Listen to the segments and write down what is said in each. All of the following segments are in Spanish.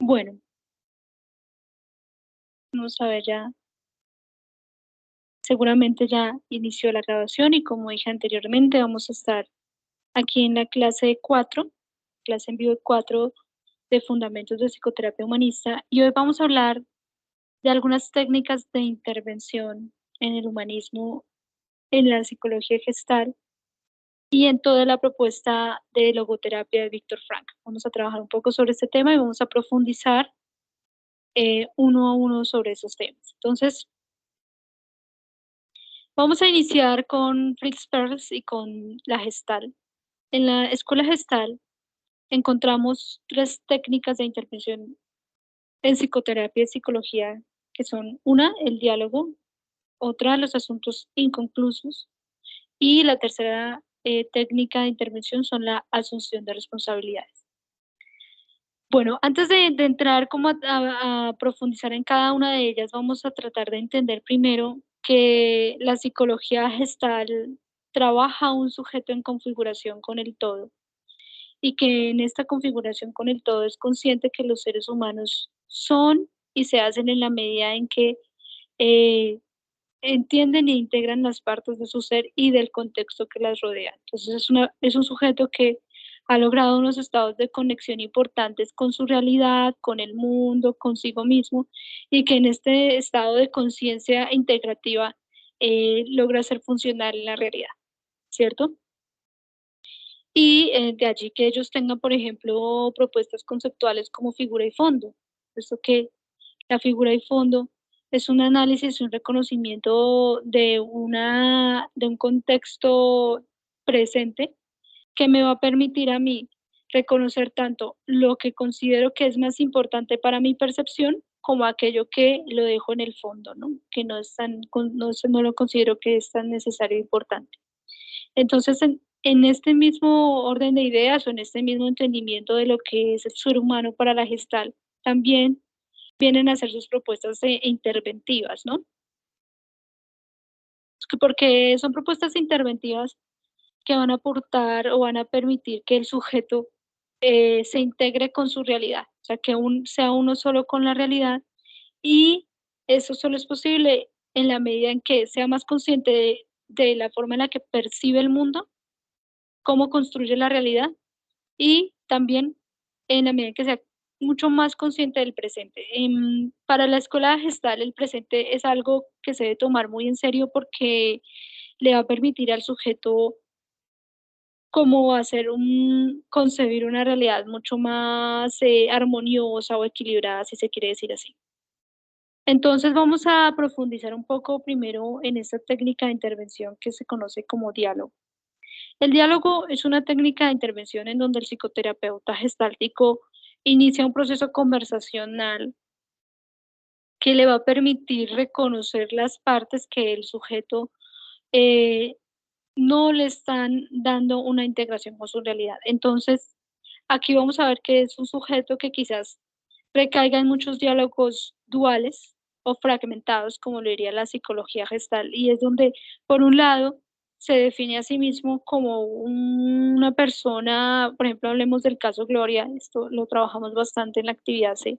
Bueno, vamos a ver ya, seguramente ya inició la grabación y como dije anteriormente, vamos a estar aquí en la clase 4, clase en vivo 4 de Fundamentos de Psicoterapia Humanista, y hoy vamos a hablar de algunas técnicas de intervención en el humanismo, en la psicología gestal y en toda la propuesta de logoterapia de Víctor Frank. Vamos a trabajar un poco sobre este tema y vamos a profundizar uno a uno sobre esos temas. Entonces, vamos a iniciar con Fritz Perls y con la Gestalt. En la escuela Gestalt encontramos tres técnicas de intervención en psicoterapia y psicología, que son una, el diálogo, otra, los asuntos inconclusos, y la tercera técnica de intervención son la asunción de responsabilidades. Bueno, antes de entrar como a profundizar en cada una de ellas, vamos a tratar de entender primero que la psicología gestal trabaja a un sujeto en configuración con el todo y que en esta configuración con el todo es consciente que los seres humanos son y se hacen en la medida en que eh, entienden e integran las partes de su ser y del contexto que las rodea. Entonces es un sujeto que ha logrado unos estados de conexión importantes con su realidad, con el mundo, consigo mismo, y que en este estado de conciencia integrativa logra ser funcional en la realidad, ¿cierto? Y de allí que ellos tengan, por ejemplo, propuestas conceptuales como figura y fondo. Esto que la figura y fondo es un análisis, un reconocimiento de un contexto presente que me va a permitir a mí reconocer tanto lo que considero que es más importante para mi percepción, como aquello que lo dejo en el fondo, ¿no? Que no es tan, no lo considero que es tan necesario e importante. Entonces, en este mismo orden de ideas o en este mismo entendimiento de lo que es el ser humano para la gestal, también vienen a hacer sus propuestas interventivas, ¿no? Porque son propuestas interventivas que van a aportar o van a permitir que el sujeto se integre con su realidad, o sea, que sea uno solo con la realidad, y eso solo es posible en la medida en que sea más consciente de la forma en la que percibe el mundo, cómo construye la realidad y también en la medida en que sea mucho más consciente del presente. Para la escuela gestal, el presente es algo que se debe tomar muy en serio porque le va a permitir al sujeto como concebir una realidad mucho más armoniosa o equilibrada, si se quiere decir así. Entonces vamos a profundizar un poco primero en esta técnica de intervención que se conoce como diálogo. El diálogo es una técnica de intervención en donde el psicoterapeuta gestáltico inicia un proceso conversacional que le va a permitir reconocer las partes que el sujeto eh, no le están dando una integración con su realidad. Entonces, aquí vamos a ver que es un sujeto que quizás recaiga en muchos diálogos duales o fragmentados, como lo diría la psicología gestal, y es donde, por un lado, se define a sí mismo como una persona, por ejemplo, hablemos del caso Gloria, esto lo trabajamos bastante en la actividad C.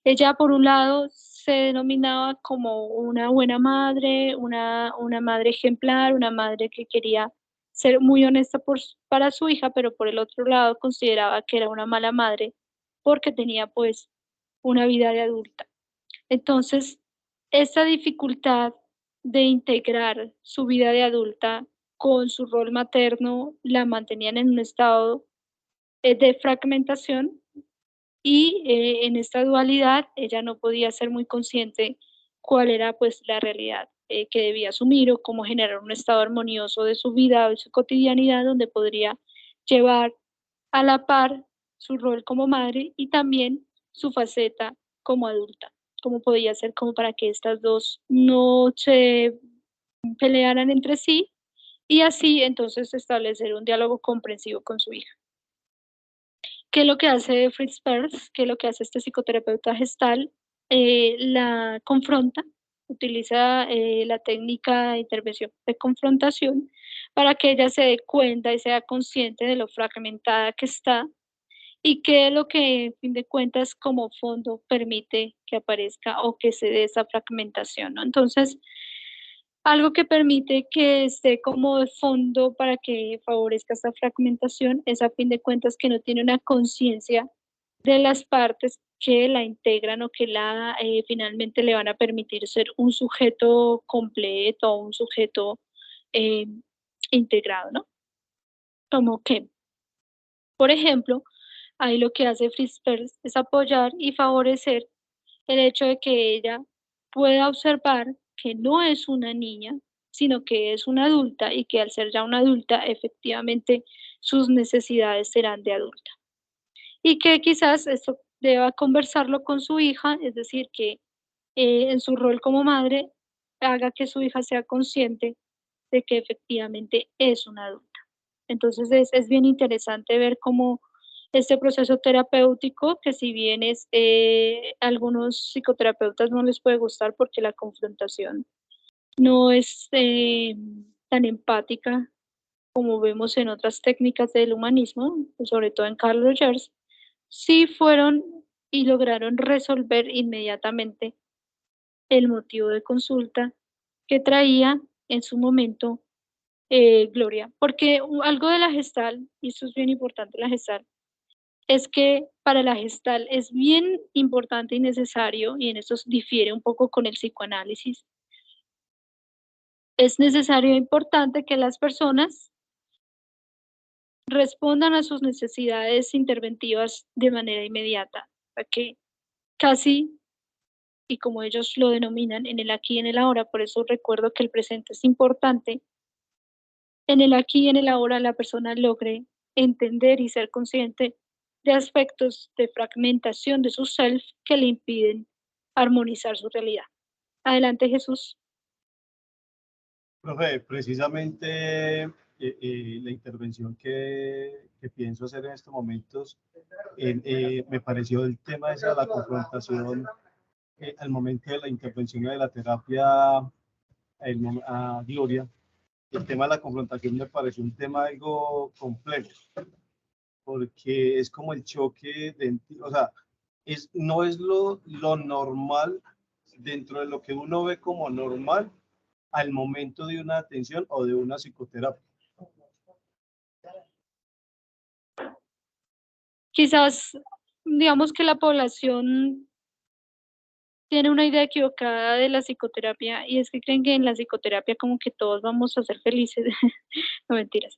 Ella, por un lado, se denominaba como una buena madre, una madre ejemplar, una madre que quería ser muy honesta para su hija, pero por el otro lado consideraba que era una mala madre porque tenía pues una vida de adulta. Entonces, esa dificultad de integrar su vida de adulta con su rol materno la mantenían en un estado de fragmentación y en esta dualidad ella no podía ser muy consciente cuál era pues la realidad que debía asumir o cómo generar un estado armonioso de su vida o de su cotidianidad donde podría llevar a la par su rol como madre y también su faceta como adulta, cómo podía ser como para que estas dos no se pelearan entre sí y así entonces establecer un diálogo comprensivo con su hija. ¿Qué es lo que hace Fritz Perls? ¿Qué es lo que hace este psicoterapeuta gestal? La confronta, utiliza la técnica de intervención de confrontación para que ella se dé cuenta y sea consciente de lo fragmentada que está y qué es lo que, a fin de cuentas, como fondo permite que aparezca o que se dé esa fragmentación, ¿no? Entonces, algo que permite que esté como de fondo para que favorezca esta fragmentación es, a fin de cuentas, que no tiene una conciencia de las partes que la integran o que finalmente le van a permitir ser un sujeto completo o un sujeto eh, integrado, ¿no? Como que, por ejemplo, ahí lo que hace Fritz Perls es apoyar y favorecer el hecho de que ella pueda observar que no es una niña, sino que es una adulta y que al ser ya una adulta, efectivamente sus necesidades serán de adulta. Y que quizás esto deba conversarlo con su hija, es decir, que en su rol como madre haga que su hija sea consciente de que efectivamente es una adulta. Entonces es bien interesante ver cómo este proceso terapéutico, que si bien es, algunos psicoterapeutas no les puede gustar porque la confrontación no es tan empática como vemos en otras técnicas del humanismo, sobre todo en Carl Rogers, sí fueron y lograron resolver inmediatamente el motivo de consulta que traía en su momento Gloria, porque algo de la gestal, y esto es bien importante, la gestal, es que para la gestal es bien importante y necesario, y en esto difiere un poco con el psicoanálisis, es necesario e importante que las personas respondan a sus necesidades interventivas de manera inmediata, para que casi, y como ellos lo denominan, en el aquí y en el ahora, por eso recuerdo que el presente es importante, en el aquí y en el ahora la persona logre entender y ser consciente de aspectos de fragmentación de su self que le impiden armonizar su realidad. Adelante, Jesús. Profe, precisamente la intervención que pienso hacer en estos momentos, me pareció el tema de la confrontación al momento de la intervención de la terapia a Gloria. El tema de la confrontación me pareció un tema algo complejo, porque es como el choque, o sea, no es lo normal dentro de lo que uno ve como normal al momento de una atención o de una psicoterapia. Quizás, digamos que la población tiene una idea equivocada de la psicoterapia y es que creen que en la psicoterapia como que todos vamos a ser felices. No, mentiras.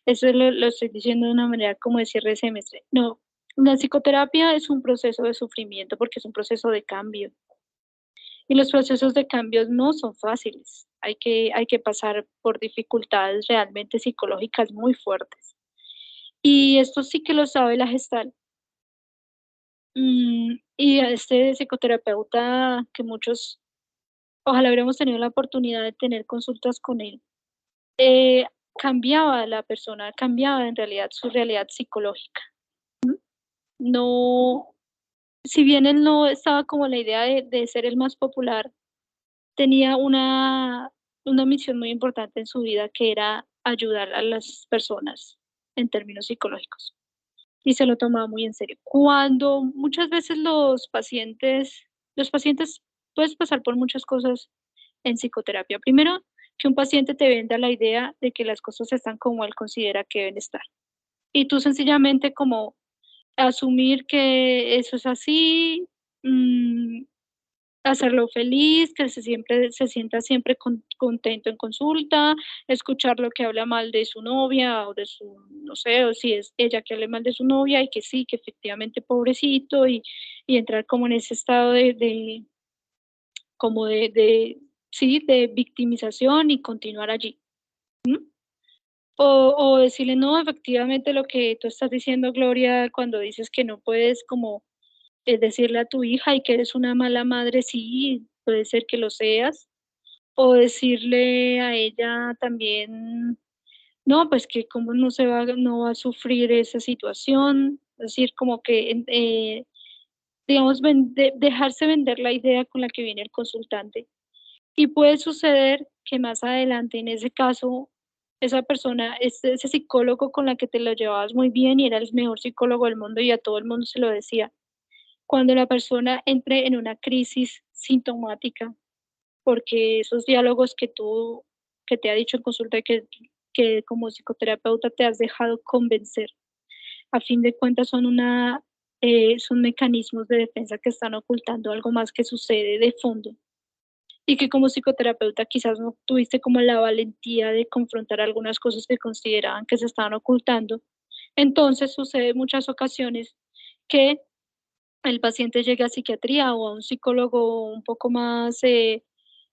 Eso lo estoy diciendo de una manera como de cierre de semestre. No, la psicoterapia es un proceso de sufrimiento porque es un proceso de cambio. Y los procesos de cambio no son fáciles. Hay que pasar por dificultades realmente psicológicas muy fuertes. Y esto sí que lo sabe la Gestalt. Y a este psicoterapeuta que muchos, ojalá hubiéramos tenido la oportunidad de tener consultas con él, cambiaba a la persona, cambiaba en realidad su realidad psicológica. No, si bien él no estaba como la idea de ser el más popular, tenía una misión muy importante en su vida que era ayudar a las personas en términos psicológicos y se lo tomaba muy en serio. Cuando muchas veces los pacientes puedes pasar por muchas cosas en psicoterapia. Primero, que un paciente te venda la idea de que las cosas están como él considera que deben estar. Y tú sencillamente como asumir que eso es así, mm, hacerlo feliz, que se sienta siempre contento en consulta, escuchar lo que habla mal de su novia o de su, no sé, o si es ella que hable mal de su novia y que sí, que efectivamente pobrecito y entrar como en ese estado como sí, de victimización y continuar allí. O decirle, no, efectivamente lo que tú estás diciendo, Gloria, cuando dices que no puedes como decirle a tu hija y que eres una mala madre, sí, puede ser que lo seas, o decirle a ella también, no, pues que como no va a sufrir esa situación, es decir, como que, digamos, dejarse vender la idea con la que viene el consultante. Y puede suceder que más adelante, en ese caso, esa persona, ese psicólogo con la que te lo llevabas muy bien y era el mejor psicólogo del mundo y a todo el mundo se lo decía. Cuando la persona entre en una crisis sintomática, porque esos diálogos que te ha dicho en consulta que como psicoterapeuta te has dejado convencer, a fin de cuentas son mecanismos de defensa que están ocultando algo más que sucede de fondo y que como psicoterapeuta quizás no tuviste como la valentía de confrontar algunas cosas que consideraban que se estaban ocultando. Entonces sucede en muchas ocasiones que el paciente llega a psiquiatría o a un psicólogo un poco más,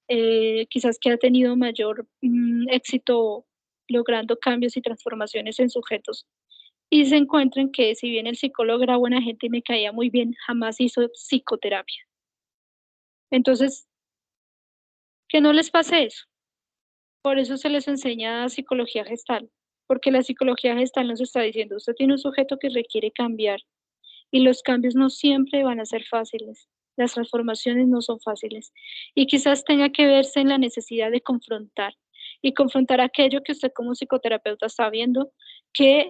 quizás que ha tenido mayor éxito logrando cambios y transformaciones en sujetos y se encuentran que si bien el psicólogo era buena gente y me caía muy bien, jamás hizo psicoterapia. Entonces, que no les pase eso. Por eso se les enseña psicología gestal, porque la psicología gestal nos está diciendo, usted tiene un sujeto que requiere cambiar y los cambios no siempre van a ser fáciles, las transformaciones no son fáciles y quizás tenga que verse en la necesidad de confrontar y confrontar aquello que usted como psicoterapeuta está viendo que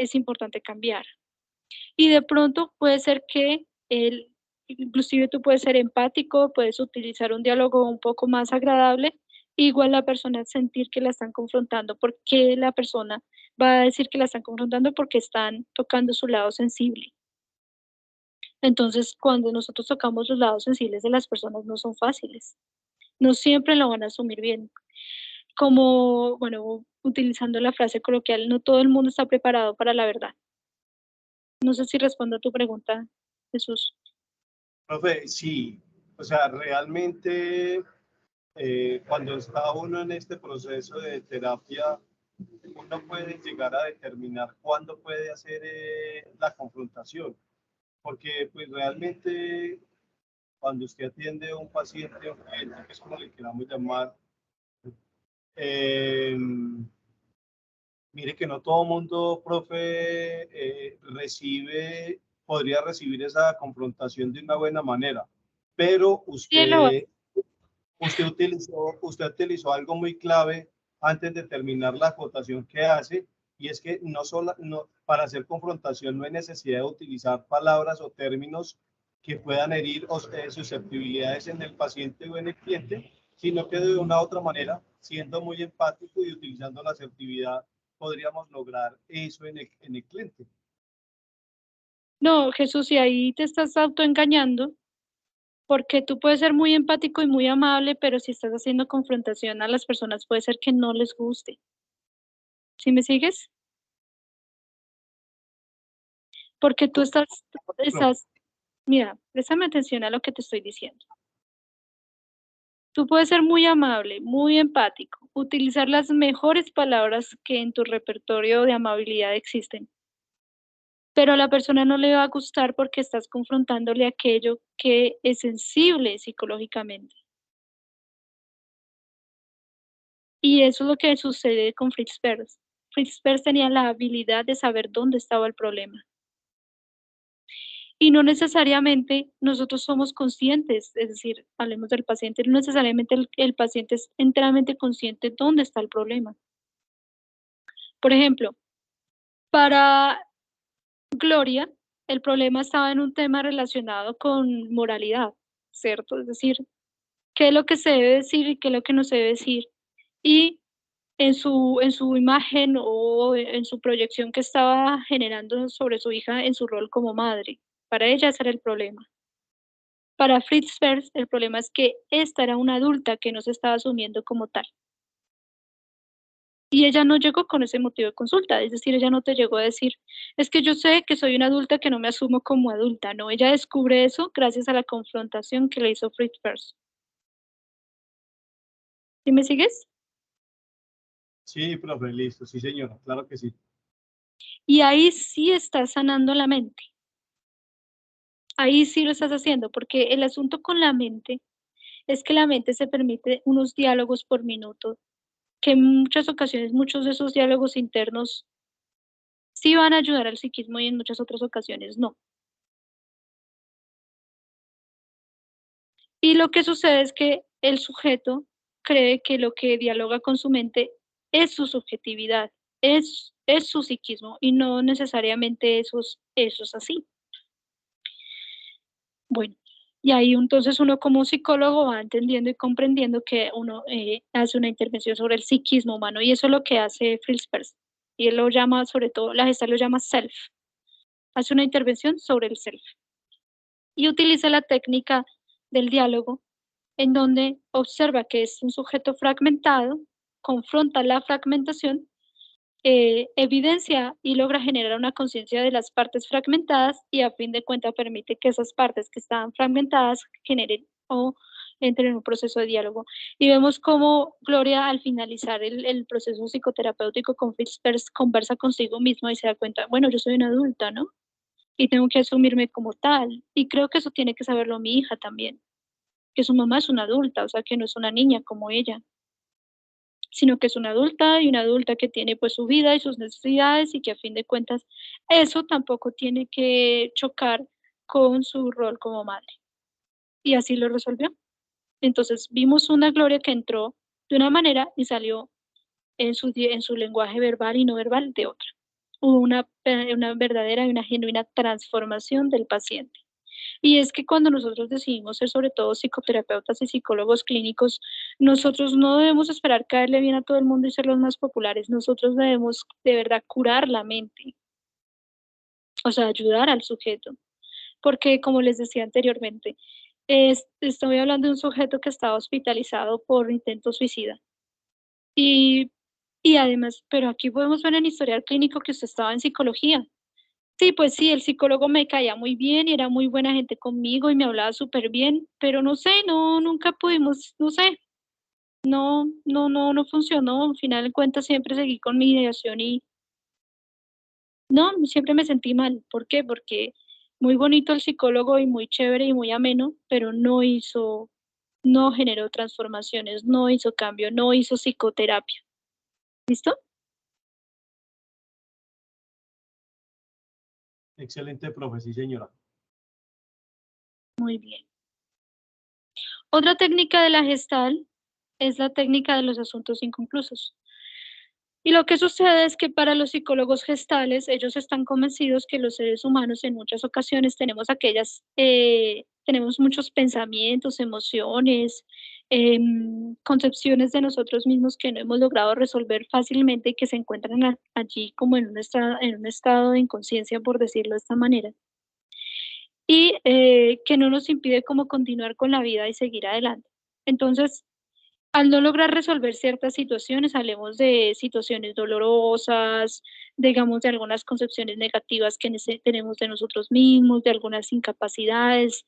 es importante cambiar. Y de pronto puede ser que inclusive tú puedes ser empático, puedes utilizar un diálogo un poco más agradable, igual la persona sentir que la están confrontando, porque la persona va a decir que la están confrontando porque están tocando su lado sensible. Entonces, cuando nosotros tocamos los lados sensibles de las personas no son fáciles, no siempre lo van a asumir bien. Como, bueno, utilizando la frase coloquial, no todo el mundo está preparado para la verdad. No sé si respondo a tu pregunta, Jesús. Profe, sí, o sea, realmente cuando está uno en este proceso de terapia, uno puede llegar a determinar cuándo puede hacer la confrontación, porque pues realmente cuando usted atiende a un paciente o cliente, que es como le queramos llamar, eh, mire que no todo mundo, profe, podría recibir esa confrontación de una buena manera, pero Sí, lo es. usted utilizó algo muy clave antes de terminar la acotación que hace, y es que para hacer confrontación no hay necesidad de utilizar palabras o términos que puedan herir susceptibilidades en el paciente o en el cliente, sino que de una u otra manera, siendo muy empático y utilizando la asertividad, podríamos lograr eso en el cliente. No, Jesús, y ahí te estás autoengañando, porque tú puedes ser muy empático y muy amable, pero si estás haciendo confrontación a las personas, puede ser que no les guste. ¿Sí me sigues? Porque tú Profe. mira, préstame atención a lo que te estoy diciendo. Tú puedes ser muy amable, muy empático, utilizar las mejores palabras que en tu repertorio de amabilidad existen, pero a la persona no le va a gustar porque estás confrontándole aquello que es sensible psicológicamente. Y eso es lo que sucede con Fritz Perls. Fritz Perls tenía la habilidad de saber dónde estaba el problema. Y no necesariamente nosotros somos conscientes, es decir, hablemos del paciente, no necesariamente el paciente es enteramente consciente de dónde está el problema. Por ejemplo, para Gloria, el problema estaba en un tema relacionado con moralidad, ¿cierto? Es decir, qué es lo que se debe decir y qué es lo que no se debe decir. Y en su imagen o en su proyección que estaba generando sobre su hija en su rol como madre. Para ella ese era el problema. Para Fritz Perls, el problema es que esta era una adulta que no se estaba asumiendo como tal. Y ella no llegó con ese motivo de consulta, es decir, ella no te llegó a decir, es que yo sé que soy una adulta que no me asumo como adulta, no, ella descubre eso gracias a la confrontación que le hizo Fritz Perls. ¿Sí me sigues? Sí, profe, listo, sí, señora, claro que sí. Y ahí sí estás sanando la mente. Ahí sí lo estás haciendo, porque el asunto con la mente es que la mente se permite unos diálogos por minuto, que en muchas ocasiones, muchos de esos diálogos internos sí van a ayudar al psiquismo y en muchas otras ocasiones no. Y lo que sucede es que el sujeto cree que lo que dialoga con su mente es su subjetividad, es su psiquismo y no necesariamente eso es así. Bueno, y ahí entonces uno como psicólogo va entendiendo y comprendiendo que uno hace una intervención sobre el psiquismo humano y eso es lo que hace Fritz Perls. Y él lo llama, sobre todo, la gestalt lo llama self. Hace una intervención sobre el self y utiliza la técnica del diálogo en donde observa que es un sujeto fragmentado, confronta la fragmentación, evidencia y logra generar una conciencia de las partes fragmentadas y a fin de cuentas permite que esas partes que estaban fragmentadas generen o entren en un proceso de diálogo. Y vemos cómo Gloria al finalizar el proceso psicoterapéutico con Fitzgerald conversa consigo misma y se da cuenta, bueno, yo soy una adulta, ¿no? Y tengo que asumirme como tal. Y creo que eso tiene que saberlo mi hija también, que su mamá es una adulta, o sea, que no es una niña como ella, sino que es una adulta y una adulta que tiene pues su vida y sus necesidades y que a fin de cuentas eso tampoco tiene que chocar con su rol como madre. Y así lo resolvió. Entonces vimos una Gloria que entró de una manera y salió en su lenguaje verbal y no verbal de otra. Hubo una verdadera y una genuina transformación del paciente. Y es que cuando nosotros decidimos ser sobre todo psicoterapeutas y psicólogos clínicos, nosotros no debemos esperar caerle bien a todo el mundo y ser los más populares. Nosotros debemos de verdad curar la mente, o sea, ayudar al sujeto. Porque como les decía anteriormente, estoy hablando de un sujeto que estaba hospitalizado por intento suicida. Y, y además, pero aquí podemos ver en historial clínico que usted estaba en psicología. Sí, pues sí, el psicólogo me caía muy bien y era muy buena gente conmigo y me hablaba súper bien, pero no sé, no, nunca pudimos, no sé, no funcionó. Al final de cuentas siempre seguí con mi ideación y no, siempre me sentí mal. ¿Por qué? Porque muy bonito el psicólogo y muy chévere y muy ameno, pero no generó transformaciones, no hizo cambio, no hizo psicoterapia. ¿Listo? Excelente, profe, sí, señora. Muy bien. Otra técnica de la Gestalt es la técnica de los asuntos inconclusos. Y lo que sucede es que para los psicólogos gestales, ellos están convencidos que los seres humanos en muchas ocasiones tenemos muchos pensamientos, emociones, concepciones de nosotros mismos que no hemos logrado resolver fácilmente y que se encuentran allí como en un estado de inconsciencia, por decirlo de esta manera, y que no nos impide como continuar con la vida y seguir adelante. Entonces, al no lograr resolver ciertas situaciones, hablemos de situaciones dolorosas, digamos, de algunas concepciones negativas que tenemos de nosotros mismos, de algunas incapacidades,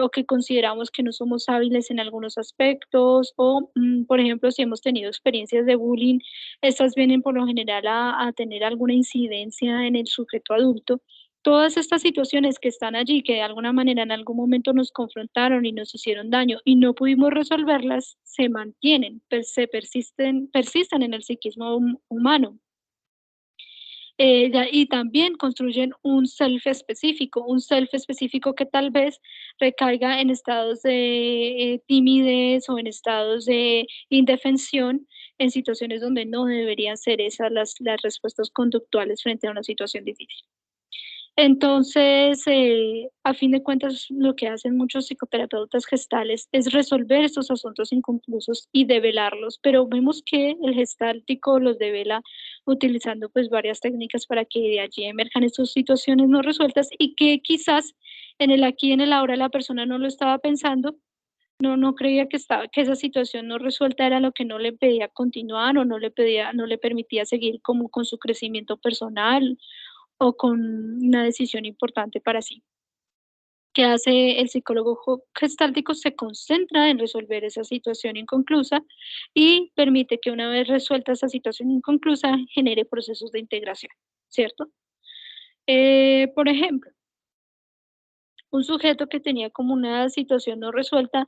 o que consideramos que no somos hábiles en algunos aspectos, o, por ejemplo, si hemos tenido experiencias de bullying, estas vienen por lo general a tener alguna incidencia en el sujeto adulto. Todas estas situaciones que están allí, que de alguna manera en algún momento nos confrontaron y nos hicieron daño y no pudimos resolverlas, se mantienen, persisten en el psiquismo humano. Y también construyen un self específico que tal vez recaiga en estados de timidez o en estados de indefensión, en situaciones donde no deberían ser esas las respuestas conductuales frente a una situación difícil. Entonces, a fin de cuentas, lo que hacen muchos psicoterapeutas gestales es resolver estos asuntos inconclusos y develarlos, pero vemos que el gestáltico los devela utilizando pues varias técnicas para que de allí emerjan estas situaciones no resueltas y que quizás en el aquí y en el ahora la persona no lo estaba pensando, no creía que esa situación no resuelta era lo que no le pedía continuar o no le permitía seguir como con su crecimiento personal o con una decisión importante para sí. ¿Qué hace el psicólogo gestáltico? Se concentra en resolver esa situación inconclusa y permite que una vez resuelta esa situación inconclusa genere procesos de integración, ¿cierto? Por ejemplo, un sujeto que tenía como una situación no resuelta,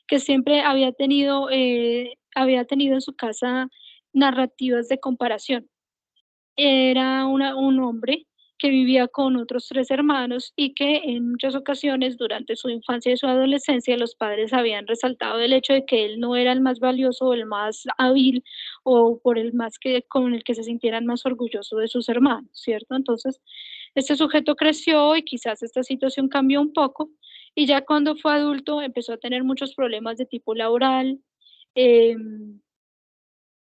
que siempre había tenido en su casa narrativas de comparación. Era un hombre que vivía con otros 3 hermanos y que en muchas ocasiones durante su infancia y su adolescencia los padres habían resaltado el hecho de que él no era el más valioso o el más hábil o por el más que con el que se sintieran más orgullosos de sus hermanos, ¿cierto? Entonces, este sujeto creció y quizás esta situación cambió un poco y ya cuando fue adulto empezó a tener muchos problemas de tipo laboral, em,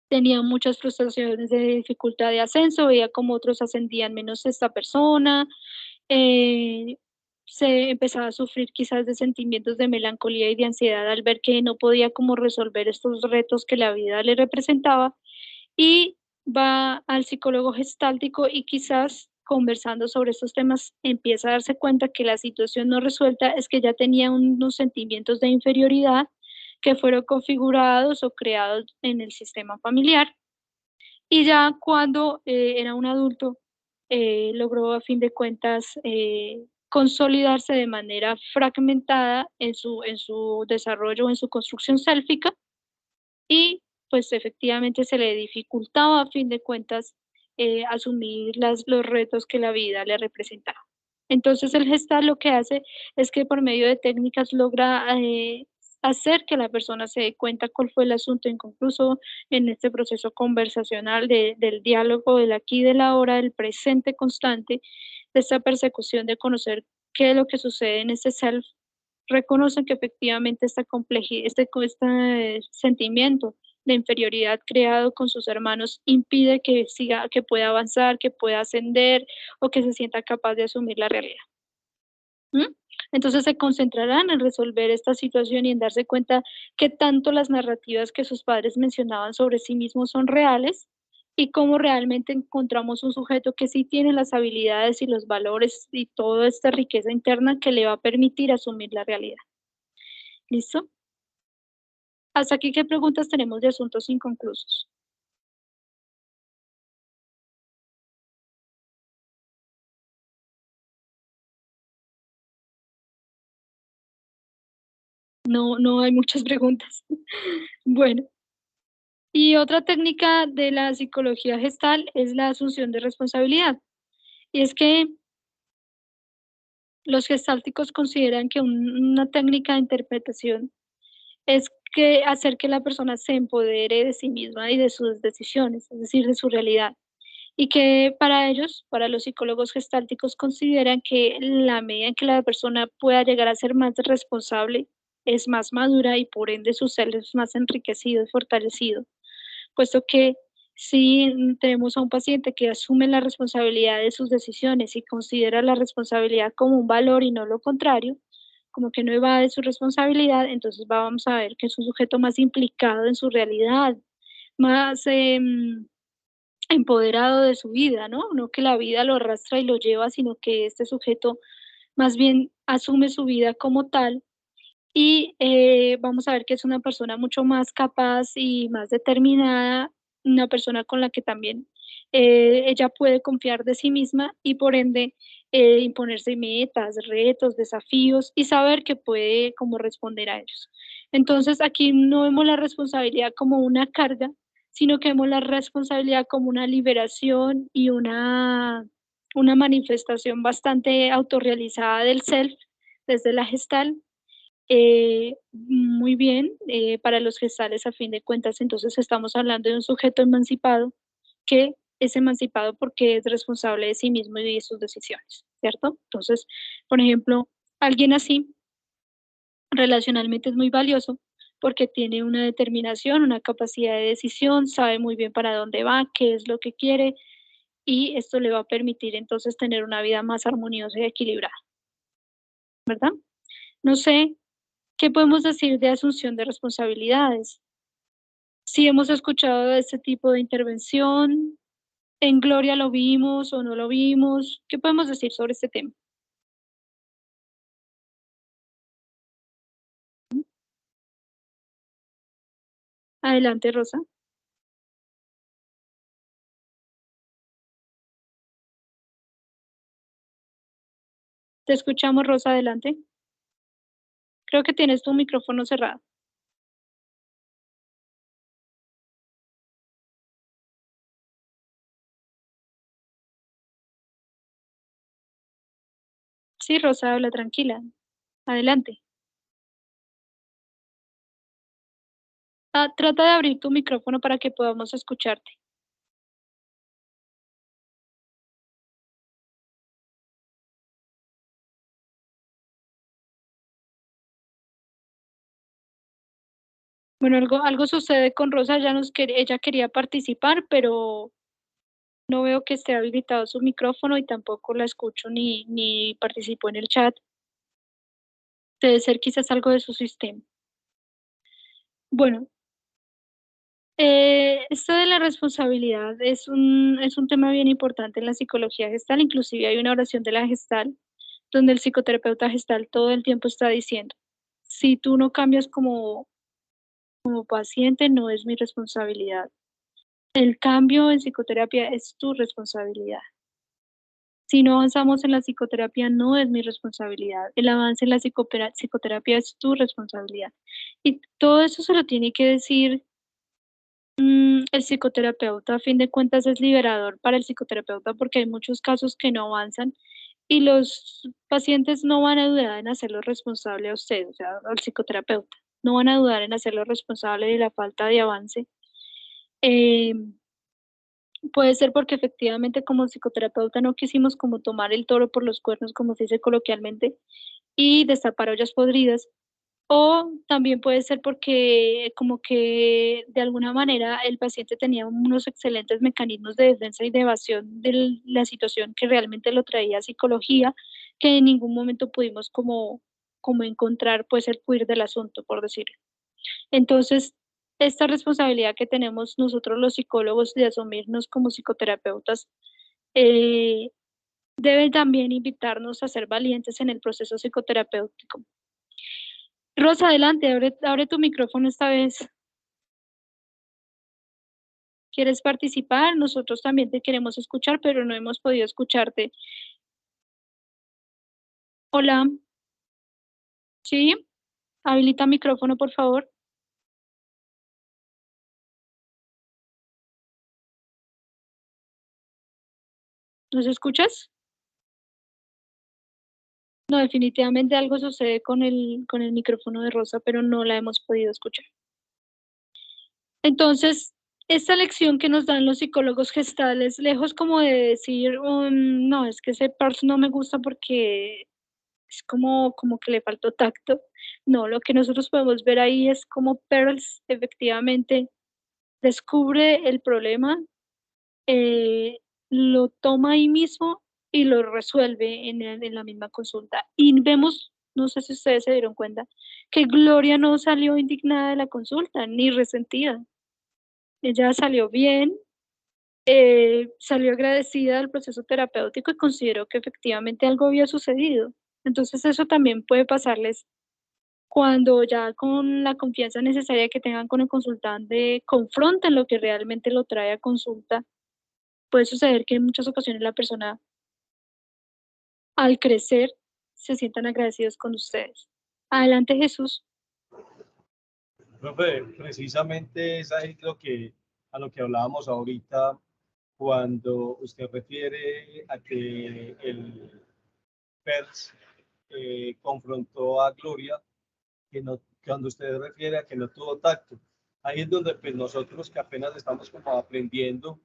tenía muchas frustraciones de dificultad de ascenso, veía como otros ascendían menos esta persona, eh, se empezaba a sufrir quizás de sentimientos de melancolía y de ansiedad al ver que no podía como resolver estos retos que la vida le representaba y va al psicólogo gestáltico y quizás conversando sobre estos temas empieza a darse cuenta que la situación no resuelta es que ya tenía unos sentimientos de inferioridad que fueron configurados o creados en el sistema familiar. Y ya cuando era un adulto, logró a fin de cuentas consolidarse de manera fragmentada en su desarrollo, en su construcción sélfica y pues efectivamente se le dificultaba a fin de cuentas asumir los retos que la vida le representaba. Entonces el gestal lo que hace es que por medio de técnicas logra hacer que la persona se dé cuenta cuál fue el asunto inconcluso en este proceso conversacional del diálogo, del aquí y del ahora, del presente constante, de esta persecución de conocer qué es lo que sucede en ese self. Reconocen que efectivamente esta complejidad, este sentimiento de inferioridad creado con sus hermanos impide que siga, que pueda avanzar, que pueda ascender o que se sienta capaz de asumir la realidad. ¿M? Entonces se concentrarán en resolver esta situación y en darse cuenta que tanto las narrativas que sus padres mencionaban sobre sí mismos son reales y cómo realmente encontramos un sujeto que sí tiene las habilidades y los valores y toda esta riqueza interna que le va a permitir asumir la realidad. ¿Listo? Hasta aquí, ¿qué preguntas tenemos de asuntos inconclusos? No, no hay muchas preguntas. Bueno, y otra técnica de la psicología gestal es la asunción de responsabilidad. Y es que los gestálticos consideran que una técnica de interpretación es que hacer que la persona se empodere de sí misma y de sus decisiones, es decir, de su realidad. Y que para ellos, para los psicólogos gestálticos, consideran que la medida en que la persona pueda llegar a ser más responsable, es más madura y por ende su ser es más enriquecido y fortalecido, puesto que si tenemos a un paciente que asume la responsabilidad de sus decisiones y considera la responsabilidad como un valor y no lo contrario, como que no evade su responsabilidad, entonces vamos a ver que es un sujeto más implicado en su realidad, más empoderado de su vida, ¿no? No que la vida lo arrastra y lo lleva, sino que este sujeto más bien asume su vida como tal y vamos a ver que es una persona mucho más capaz y más determinada, una persona con la que también ella puede confiar de sí misma y por ende imponerse metas, retos, desafíos y saber que puede como responder a ellos. Entonces aquí no vemos la responsabilidad como una carga, sino que vemos la responsabilidad como una liberación y una manifestación bastante autorrealizada del self desde la gestal muy bien, para los gestales, a fin de cuentas, entonces estamos hablando de un sujeto emancipado que es emancipado porque es responsable de sí mismo y de sus decisiones, ¿cierto? Entonces, por ejemplo, alguien así relacionalmente es muy valioso porque tiene una determinación, una capacidad de decisión, sabe muy bien para dónde va, qué es lo que quiere y esto le va a permitir entonces tener una vida más armoniosa y equilibrada, ¿verdad? No sé, ¿qué podemos decir de asunción de responsabilidades? Si hemos escuchado de este tipo de intervención, en Gloria lo vimos o no lo vimos, ¿qué podemos decir sobre este tema? Adelante, Rosa. Te escuchamos, Rosa, adelante. Creo que tienes tu micrófono cerrado. Sí, Rosa, habla tranquila. Adelante. Trata de abrir tu micrófono para que podamos escucharte. Bueno, algo sucede con Rosa, ella quería participar, pero no veo que esté habilitado su micrófono y tampoco la escucho ni participó en el chat. Debe ser quizás algo de su sistema. Bueno, esto de la responsabilidad es un tema bien importante en la psicología gestal, inclusive hay una oración de la gestal donde el psicoterapeuta gestal todo el tiempo está diciendo, si tú no cambias como paciente, no es mi responsabilidad. El cambio en psicoterapia es tu responsabilidad. Si no avanzamos en la psicoterapia, no es mi responsabilidad. El avance en la psicoterapia es tu responsabilidad. Y todo eso se lo tiene que decir el psicoterapeuta. A fin de cuentas es liberador para el psicoterapeuta porque hay muchos casos que no avanzan y los pacientes no van a dudar en hacerlo responsable a usted, o sea, al psicoterapeuta. No van a dudar en hacerlo responsable de la falta de avance. Em, Puede ser porque efectivamente como psicoterapeuta no quisimos como tomar el toro por los cuernos, como se dice coloquialmente, y destapar ollas podridas, o también puede ser porque como que de alguna manera el paciente tenía unos excelentes mecanismos de defensa y de evasión de la situación que realmente lo traía a psicología, que en ningún momento pudimos como encontrar pues el queer del asunto, por decirlo. Entonces, esta responsabilidad que tenemos nosotros los psicólogos de asumirnos como psicoterapeutas, eh, debe también invitarnos a ser valientes en el proceso psicoterapéutico. Rosa, adelante, abre tu micrófono esta vez. ¿Quieres participar? Nosotros también te queremos escuchar, pero no hemos podido escucharte. Hola, ¿sí? Habilita micrófono, por favor. ¿Nos escuchas? No, definitivamente algo sucede con el micrófono de Rosa, pero no la hemos podido escuchar. Entonces, esta lección que nos dan los psicólogos gestales, lejos como de decir, no, es que ese parse no me gusta porque es como que le faltó tacto. No, lo que nosotros podemos ver ahí es como Pearls efectivamente descubre el problema, eh, lo toma ahí mismo y lo resuelve en la misma consulta. Y vemos, no sé si ustedes se dieron cuenta, que Gloria no salió indignada de la consulta ni resentida. Ella salió bien, salió agradecida del proceso terapéutico y consideró que efectivamente algo había sucedido. Entonces eso también puede pasarles cuando ya con la confianza necesaria que tengan con el consultante confronten lo que realmente lo trae a consulta. Puede suceder que en muchas ocasiones la persona al crecer se sientan agradecidos con ustedes. Adelante, Jesús. Profe, precisamente es ahí a lo que hablábamos ahorita cuando usted refiere a que el PERS confrontó a Gloria, cuando usted refiere a que no tuvo tacto. Ahí es donde pues, nosotros que apenas estamos como aprendiendo,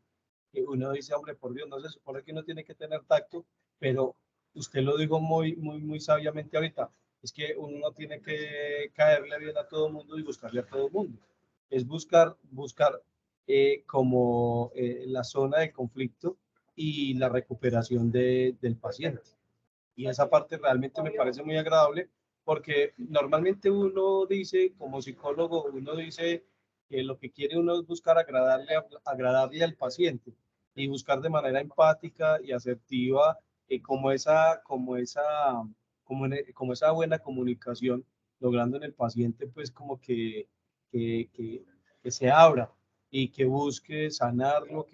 uno dice, hombre, por Dios, no se supone que uno tiene que tener tacto, pero usted lo dijo muy sabiamente ahorita, es que uno no tiene que caerle bien a todo el mundo y buscarle a todo el mundo. Es buscar como la zona de conflicto y la recuperación del paciente. Y esa parte realmente me parece muy agradable porque normalmente uno dice, como psicólogo, uno dice que lo que quiere uno es buscar agradarle al paciente y buscar de manera empática y asertiva como esa buena comunicación, logrando en el paciente pues como que, que, que se abra y que busque sanar o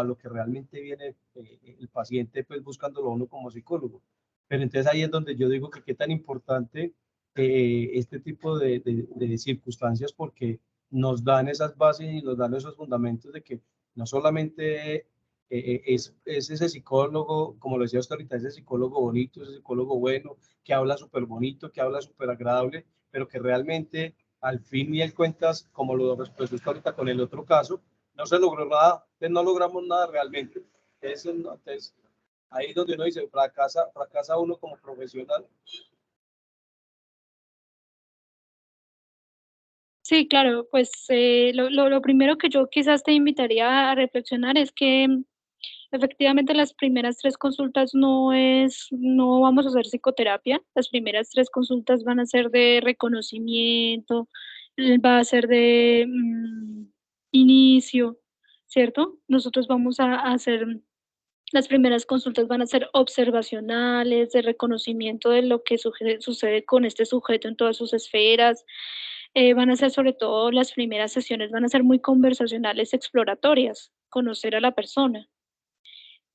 a lo que realmente viene el paciente pues buscándolo uno como psicólogo. Pero entonces ahí es donde yo digo que qué tan importante este tipo de circunstancias porque nos dan esas bases y nos dan esos fundamentos de que no solamente Es ese psicólogo, como lo decía usted ahorita, ese psicólogo bonito, ese psicólogo bueno, que habla súper bonito, que habla súper agradable, pero que realmente al fin y al cuentas, como lo expresó usted ahorita con el otro caso, no se logró nada, entonces no logramos nada realmente. Entonces, ahí es donde uno dice, fracasa uno como profesional. Sí, claro, pues lo primero que yo quizás te invitaría a reflexionar es que efectivamente las primeras 3 consultas no vamos a hacer psicoterapia, las primeras 3 consultas van a ser de reconocimiento, va a ser de, inicio, ¿cierto? Nosotros vamos a hacer las primeras consultas van a ser observacionales, de reconocimiento de lo que sucede con este sujeto en todas sus esferas. Van a ser sobre todo las primeras sesiones, van a ser muy conversacionales, exploratorias, conocer a la persona.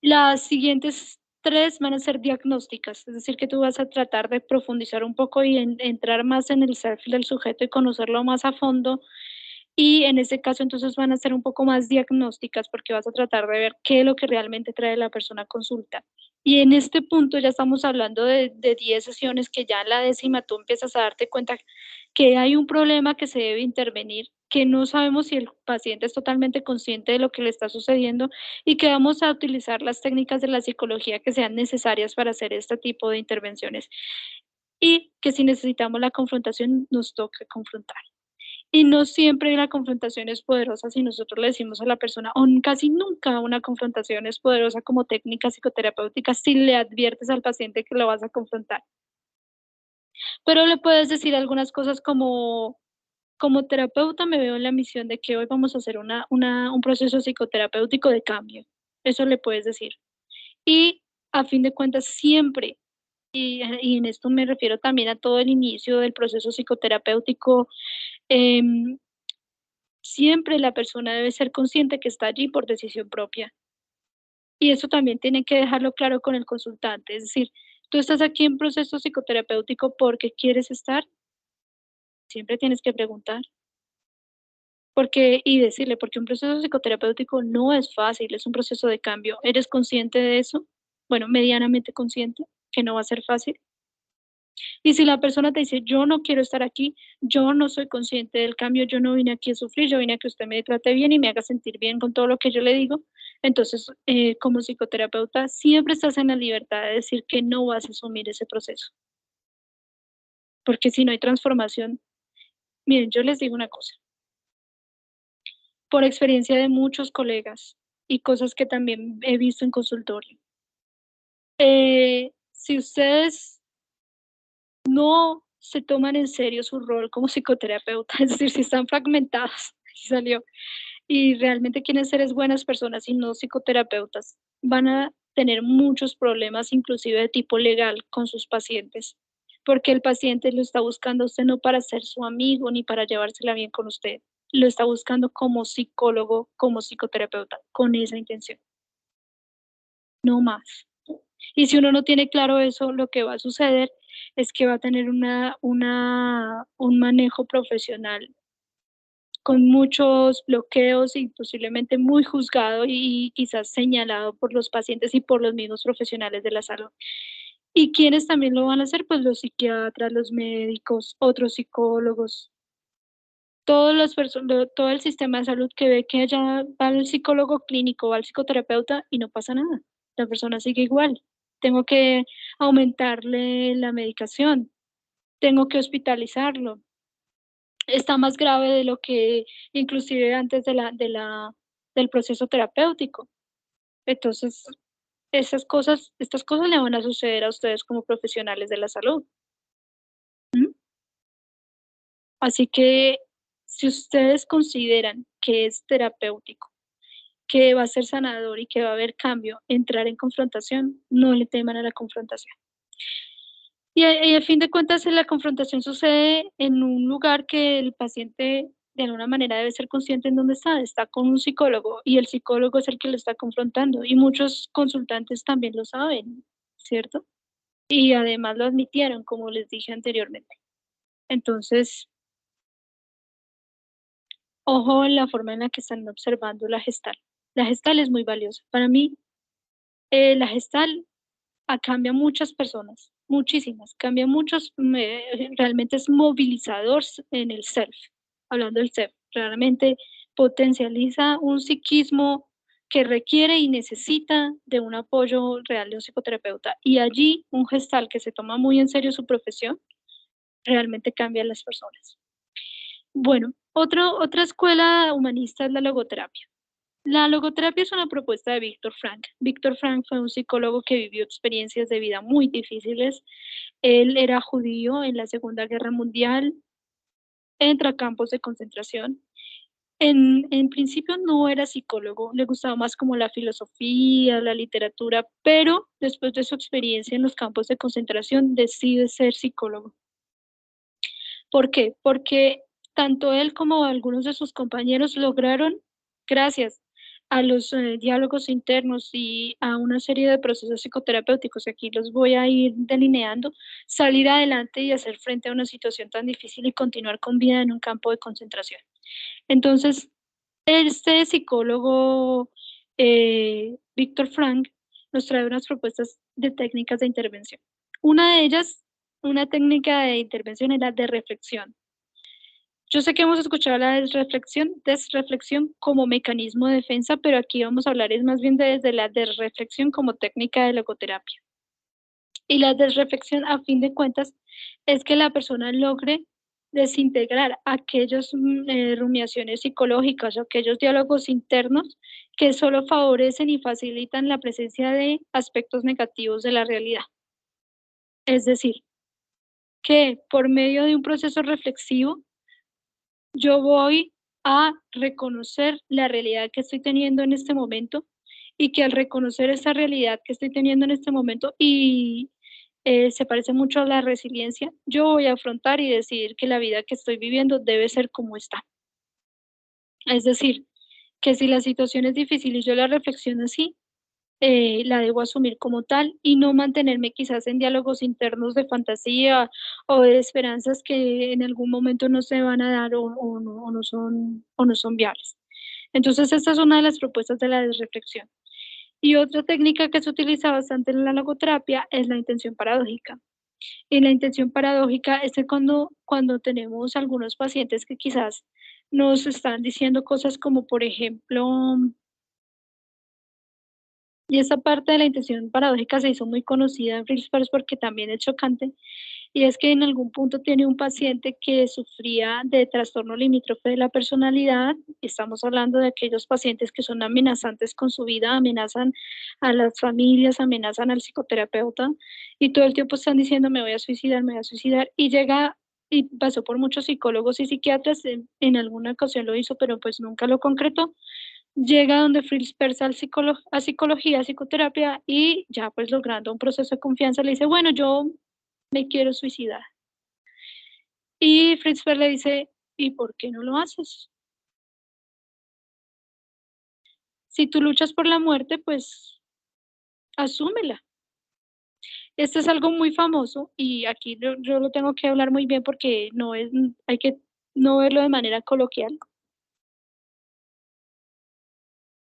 Las siguientes 3 van a ser diagnósticas, es decir, que tú vas a tratar de profundizar un poco y entrar más en el self del sujeto y conocerlo más a fondo. Y en ese caso, entonces van a ser un poco más diagnósticas porque vas a tratar de ver qué es lo que realmente trae la persona a consulta. Y en este punto ya estamos hablando de 10 sesiones que ya en la décima tú empiezas a darte cuenta que hay un problema que se debe intervenir, que no sabemos si el paciente es totalmente consciente de lo que le está sucediendo y que vamos a utilizar las técnicas de la psicología que sean necesarias para hacer este tipo de intervenciones y que si necesitamos la confrontación, nos toca confrontar. Y no siempre la confrontación es poderosa si nosotros le decimos a la persona, o casi nunca una confrontación es poderosa como técnica psicoterapéutica si le adviertes al paciente que lo vas a confrontar. Pero le puedes decir algunas cosas como, como terapeuta me veo en la misión de que hoy vamos a hacer un proceso psicoterapéutico de cambio. Eso le puedes decir. Y a fin de cuentas, siempre, y en esto me refiero también a todo el inicio del proceso psicoterapéutico, em, siempre la persona debe ser consciente que está allí por decisión propia. Y eso también tiene que dejarlo claro con el consultante. Es decir, tú estás aquí en proceso psicoterapéutico porque quieres estar, siempre tienes que preguntar. Porque, y decirle, porque un proceso psicoterapéutico no es fácil, es un proceso de cambio. ¿Eres consciente de eso? Bueno, medianamente consciente, que no va a ser fácil. Y si la persona te dice, yo no quiero estar aquí, yo no soy consciente del cambio, yo no vine aquí a sufrir, yo vine a que usted me trate bien y me haga sentir bien con todo lo que yo le digo, entonces como psicoterapeuta siempre estás en la libertad de decir que no vas a asumir ese proceso, porque si no hay transformación, miren, yo les digo una cosa, por experiencia de muchos colegas y cosas que también he visto en consultorio, si ustedes no se toman en serio su rol como psicoterapeuta, es decir, si están fragmentados, aquí salió, y realmente quieren ser es buenas personas y no psicoterapeutas, van a tener muchos problemas, inclusive de tipo legal, con sus pacientes, porque el paciente lo está buscando a usted no para ser su amigo ni para llevársela bien con usted, lo está buscando como psicólogo, como psicoterapeuta, con esa intención, no más. Y si uno no tiene claro eso, lo que va a suceder es que va a tener un manejo profesional con muchos bloqueos y posiblemente muy juzgado y quizás señalado por los pacientes y por los mismos profesionales de la salud. ¿Y quiénes también lo van a hacer? Pues los psiquiatras, los médicos, otros psicólogos, todo el sistema de salud que ve que allá va el psicólogo clínico, va el psicoterapeuta y no pasa nada. La persona sigue igual. Tengo que aumentarle la medicación, tengo que hospitalizarlo. Está más grave de lo que inclusive antes del proceso terapéutico. Entonces, estas cosas le van a suceder a ustedes como profesionales de la salud. ¿Mm? Así que si ustedes consideran que es terapéutico, que va a ser sanador y que va a haber cambio, entrar en confrontación, no le teman a la confrontación. Y a fin de cuentas, la confrontación sucede en un lugar que el paciente, de alguna manera, debe ser consciente en dónde está con un psicólogo, y el psicólogo es el que lo está confrontando, y muchos consultantes también lo saben, ¿cierto? Y además lo admitieron, como les dije anteriormente. Entonces, ojo en la forma en la que están observando la gestal. La gestal es muy valiosa. Para mí, la gestal cambia muchas personas, muchísimas, cambia muchos, realmente es movilizador en el self, hablando del self, realmente potencializa un psiquismo que requiere y necesita de un apoyo real de un psicoterapeuta. Y allí un gestal que se toma muy en serio su profesión, realmente cambia a las personas. Bueno, otra escuela humanista es la logoterapia. La logoterapia es una propuesta de Víctor Frank. Víctor Frank fue un psicólogo que vivió experiencias de vida muy difíciles. Él era judío en la Segunda Guerra Mundial, entra a campos de concentración. En principio no era psicólogo, le gustaba más como la filosofía, la literatura, pero después de su experiencia en los campos de concentración decide ser psicólogo. ¿Por qué? Porque tanto él como algunos de sus compañeros lograron, gracias a los diálogos internos y a una serie de procesos psicoterapéuticos, aquí los voy a ir delineando, salir adelante y hacer frente a una situación tan difícil y continuar con vida en un campo de concentración. Entonces, este psicólogo, Víctor Frank, nos trae unas propuestas de técnicas de intervención. Una de ellas, una técnica de intervención es la de reflexión. Yo sé que hemos escuchado la desreflexión como mecanismo de defensa, pero aquí vamos a hablar es más bien desde la desreflexión como técnica de logoterapia. Y la desreflexión, a fin de cuentas, es que la persona logre desintegrar aquellas rumiaciones psicológicas o aquellos diálogos internos que solo favorecen y facilitan la presencia de aspectos negativos de la realidad. Es decir, que por medio de un proceso reflexivo, yo voy a reconocer la realidad que estoy teniendo en este momento y que al reconocer esa realidad que estoy teniendo en este momento y se parece mucho a la resiliencia, yo voy a afrontar y decidir que la vida que estoy viviendo debe ser como está. Es decir, que si la situación es difícil y yo la reflexiono así, la debo asumir como tal y no mantenerme quizás en diálogos internos de fantasía o de esperanzas que en algún momento no se van a dar o no son viables. Entonces, esta es una de las propuestas de la desreflexión. Y otra técnica que se utiliza bastante en la logoterapia es la intención paradójica. Y la intención paradójica es que cuando tenemos algunos pacientes que quizás nos están diciendo cosas como, por ejemplo, y esa parte de la intención paradójica se hizo muy conocida en Frilspers porque también es chocante, y es que en algún punto tiene un paciente que sufría de trastorno limítrofe de la personalidad. Estamos hablando de aquellos pacientes que son amenazantes con su vida, amenazan a las familias, amenazan al psicoterapeuta, y todo el tiempo están diciendo: "Me voy a suicidar, me voy a suicidar", y llega y pasó por muchos psicólogos y psiquiatras, en alguna ocasión lo hizo, pero pues nunca lo concretó. Llega donde Fritz Perls a psicología, a psicoterapia, y ya pues logrando un proceso de confianza le dice: "Bueno, yo me quiero suicidar". Y Fritz Perls le dice: "¿Y por qué no lo haces? Si tú luchas por la muerte, pues asúmela". Este es algo muy famoso y aquí yo lo tengo que hablar muy bien porque no es, hay que no verlo de manera coloquial,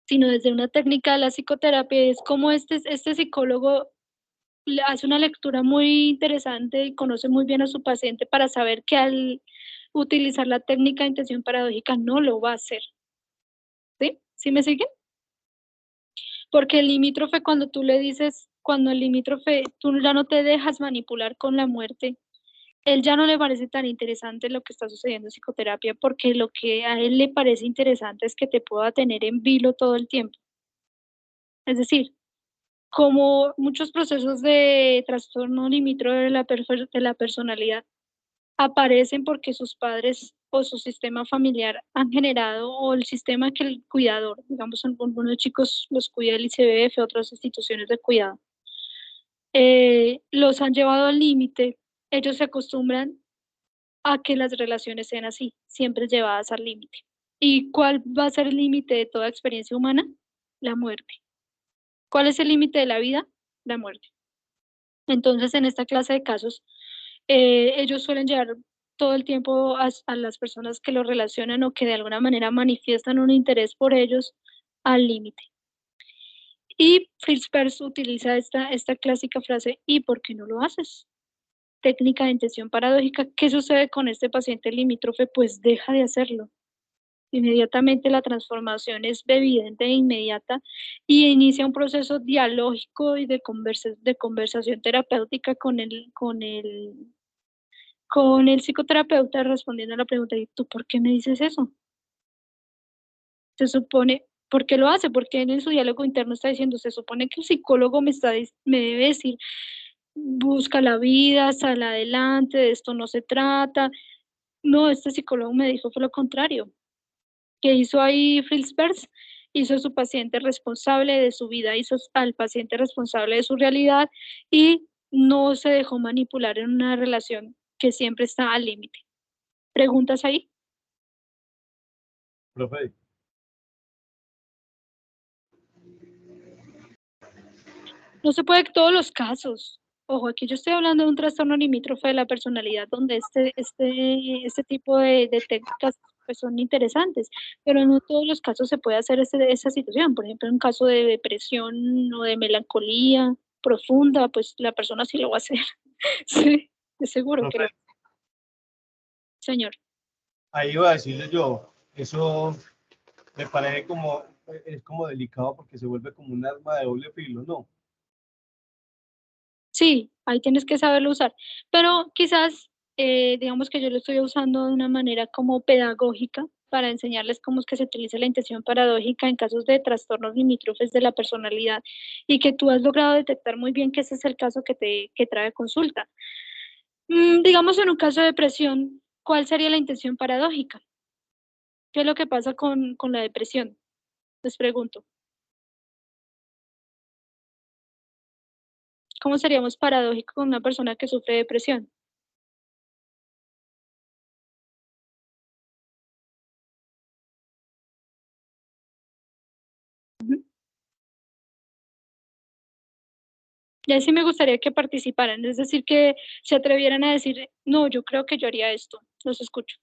sino desde una técnica de la psicoterapia. Es como este psicólogo le hace una lectura muy interesante y conoce muy bien a su paciente para saber que al utilizar la técnica de intención paradójica no lo va a hacer, ¿sí? ¿Sí me sigue? Porque el limítrofe, cuando el limítrofe, tú ya no te dejas manipular con la muerte, él ya no le parece tan interesante lo que está sucediendo en psicoterapia, porque lo que a él le parece interesante es que te pueda tener en vilo todo el tiempo. Es decir, como muchos procesos de trastorno limítrofe de la personalidad aparecen porque sus padres o su sistema familiar han generado, o el sistema que el cuidador, digamos, algunos chicos los cuida el ICBF, otras instituciones de cuidado, los han llevado al límite. Ellos se acostumbran a que las relaciones sean así, siempre llevadas al límite. ¿Y cuál va a ser el límite de toda experiencia humana? La muerte. ¿Cuál es el límite de la vida? La muerte. Entonces, en esta clase de casos, ellos suelen llevar todo el tiempo a las personas que los relacionan o que de alguna manera manifiestan un interés por ellos al límite. Y Fritz Perls utiliza esta clásica frase, ¿y por qué no lo haces? Técnica de intención paradójica. ¿Qué sucede con este paciente limítrofe? Pues deja de hacerlo. Inmediatamente la transformación es evidente e inmediata y inicia un proceso dialógico y de conversación terapéutica con el psicoterapeuta respondiendo a la pregunta, ¿y tú por qué me dices eso? Se supone, ¿por qué lo hace? Porque él en su diálogo interno está diciendo, se supone que el psicólogo me debe decir, busca la vida, sal adelante, de esto no se trata. No, este psicólogo me dijo fue lo contrario. ¿Qué hizo ahí Fritz Perls? Hizo a su paciente responsable de su vida, hizo al paciente responsable de su realidad y no se dejó manipular en una relación que siempre está al límite. ¿Preguntas ahí? Profe, No se puede todos los casos. Ojo, aquí yo estoy hablando de un trastorno limítrofe de la personalidad donde este tipo de técnicas pues, son interesantes, pero no todos los casos se puede hacer esa situación. Por ejemplo, en un caso de depresión o de melancolía profunda, pues la persona sí lo va a hacer. Sí, es seguro que profe, lo señor. ahí iba a decirle yo, eso me parece como, es como delicado porque se vuelve como un arma de doble filo, ¿no? Sí, ahí tienes que saberlo usar, pero quizás, digamos que yo lo estoy usando de una manera como pedagógica para enseñarles cómo es que se utiliza la intención paradójica en casos de trastornos limítrofes de la personalidad y que tú has logrado detectar muy bien que ese es el caso que trae consulta. Digamos en un caso de depresión, ¿cuál sería la intención paradójica? ¿Qué es lo que pasa con la depresión? Les pregunto, ¿cómo seríamos paradójicos con una persona que sufre depresión? Ujú. Y ahí sí me gustaría que participaran, es decir, que se atrevieran a decir, no, yo creo que yo haría esto. Los escucho.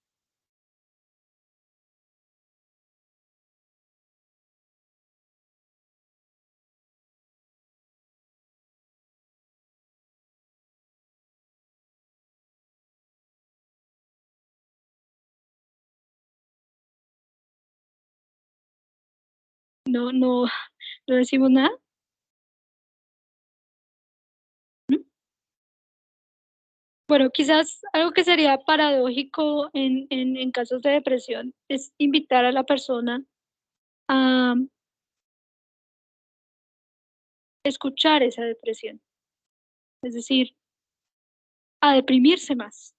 No, no, no decimos nada. ¿Mm? Bueno, quizás algo que sería paradójico en casos de depresión es invitar a la persona a escuchar esa depresión, es decir, a deprimirse más.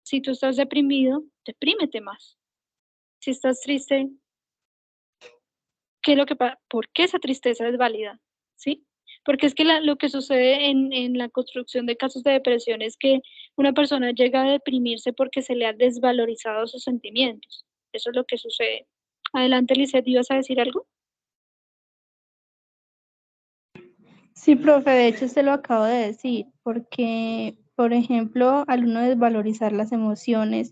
Si tú estás deprimido, deprímete más. Si estás triste, ¿qué es lo que pasa? ¿Por qué esa tristeza es válida? ¿Sí? Porque es que lo que sucede en la construcción de casos de depresión es que una persona llega a deprimirse porque se le han desvalorizado sus sentimientos. Eso es lo que sucede. Adelante, Lisette, ¿ibas a decir algo? Sí, profe, de hecho se lo acabo de decir, porque, por ejemplo, al uno desvalorizar las emociones,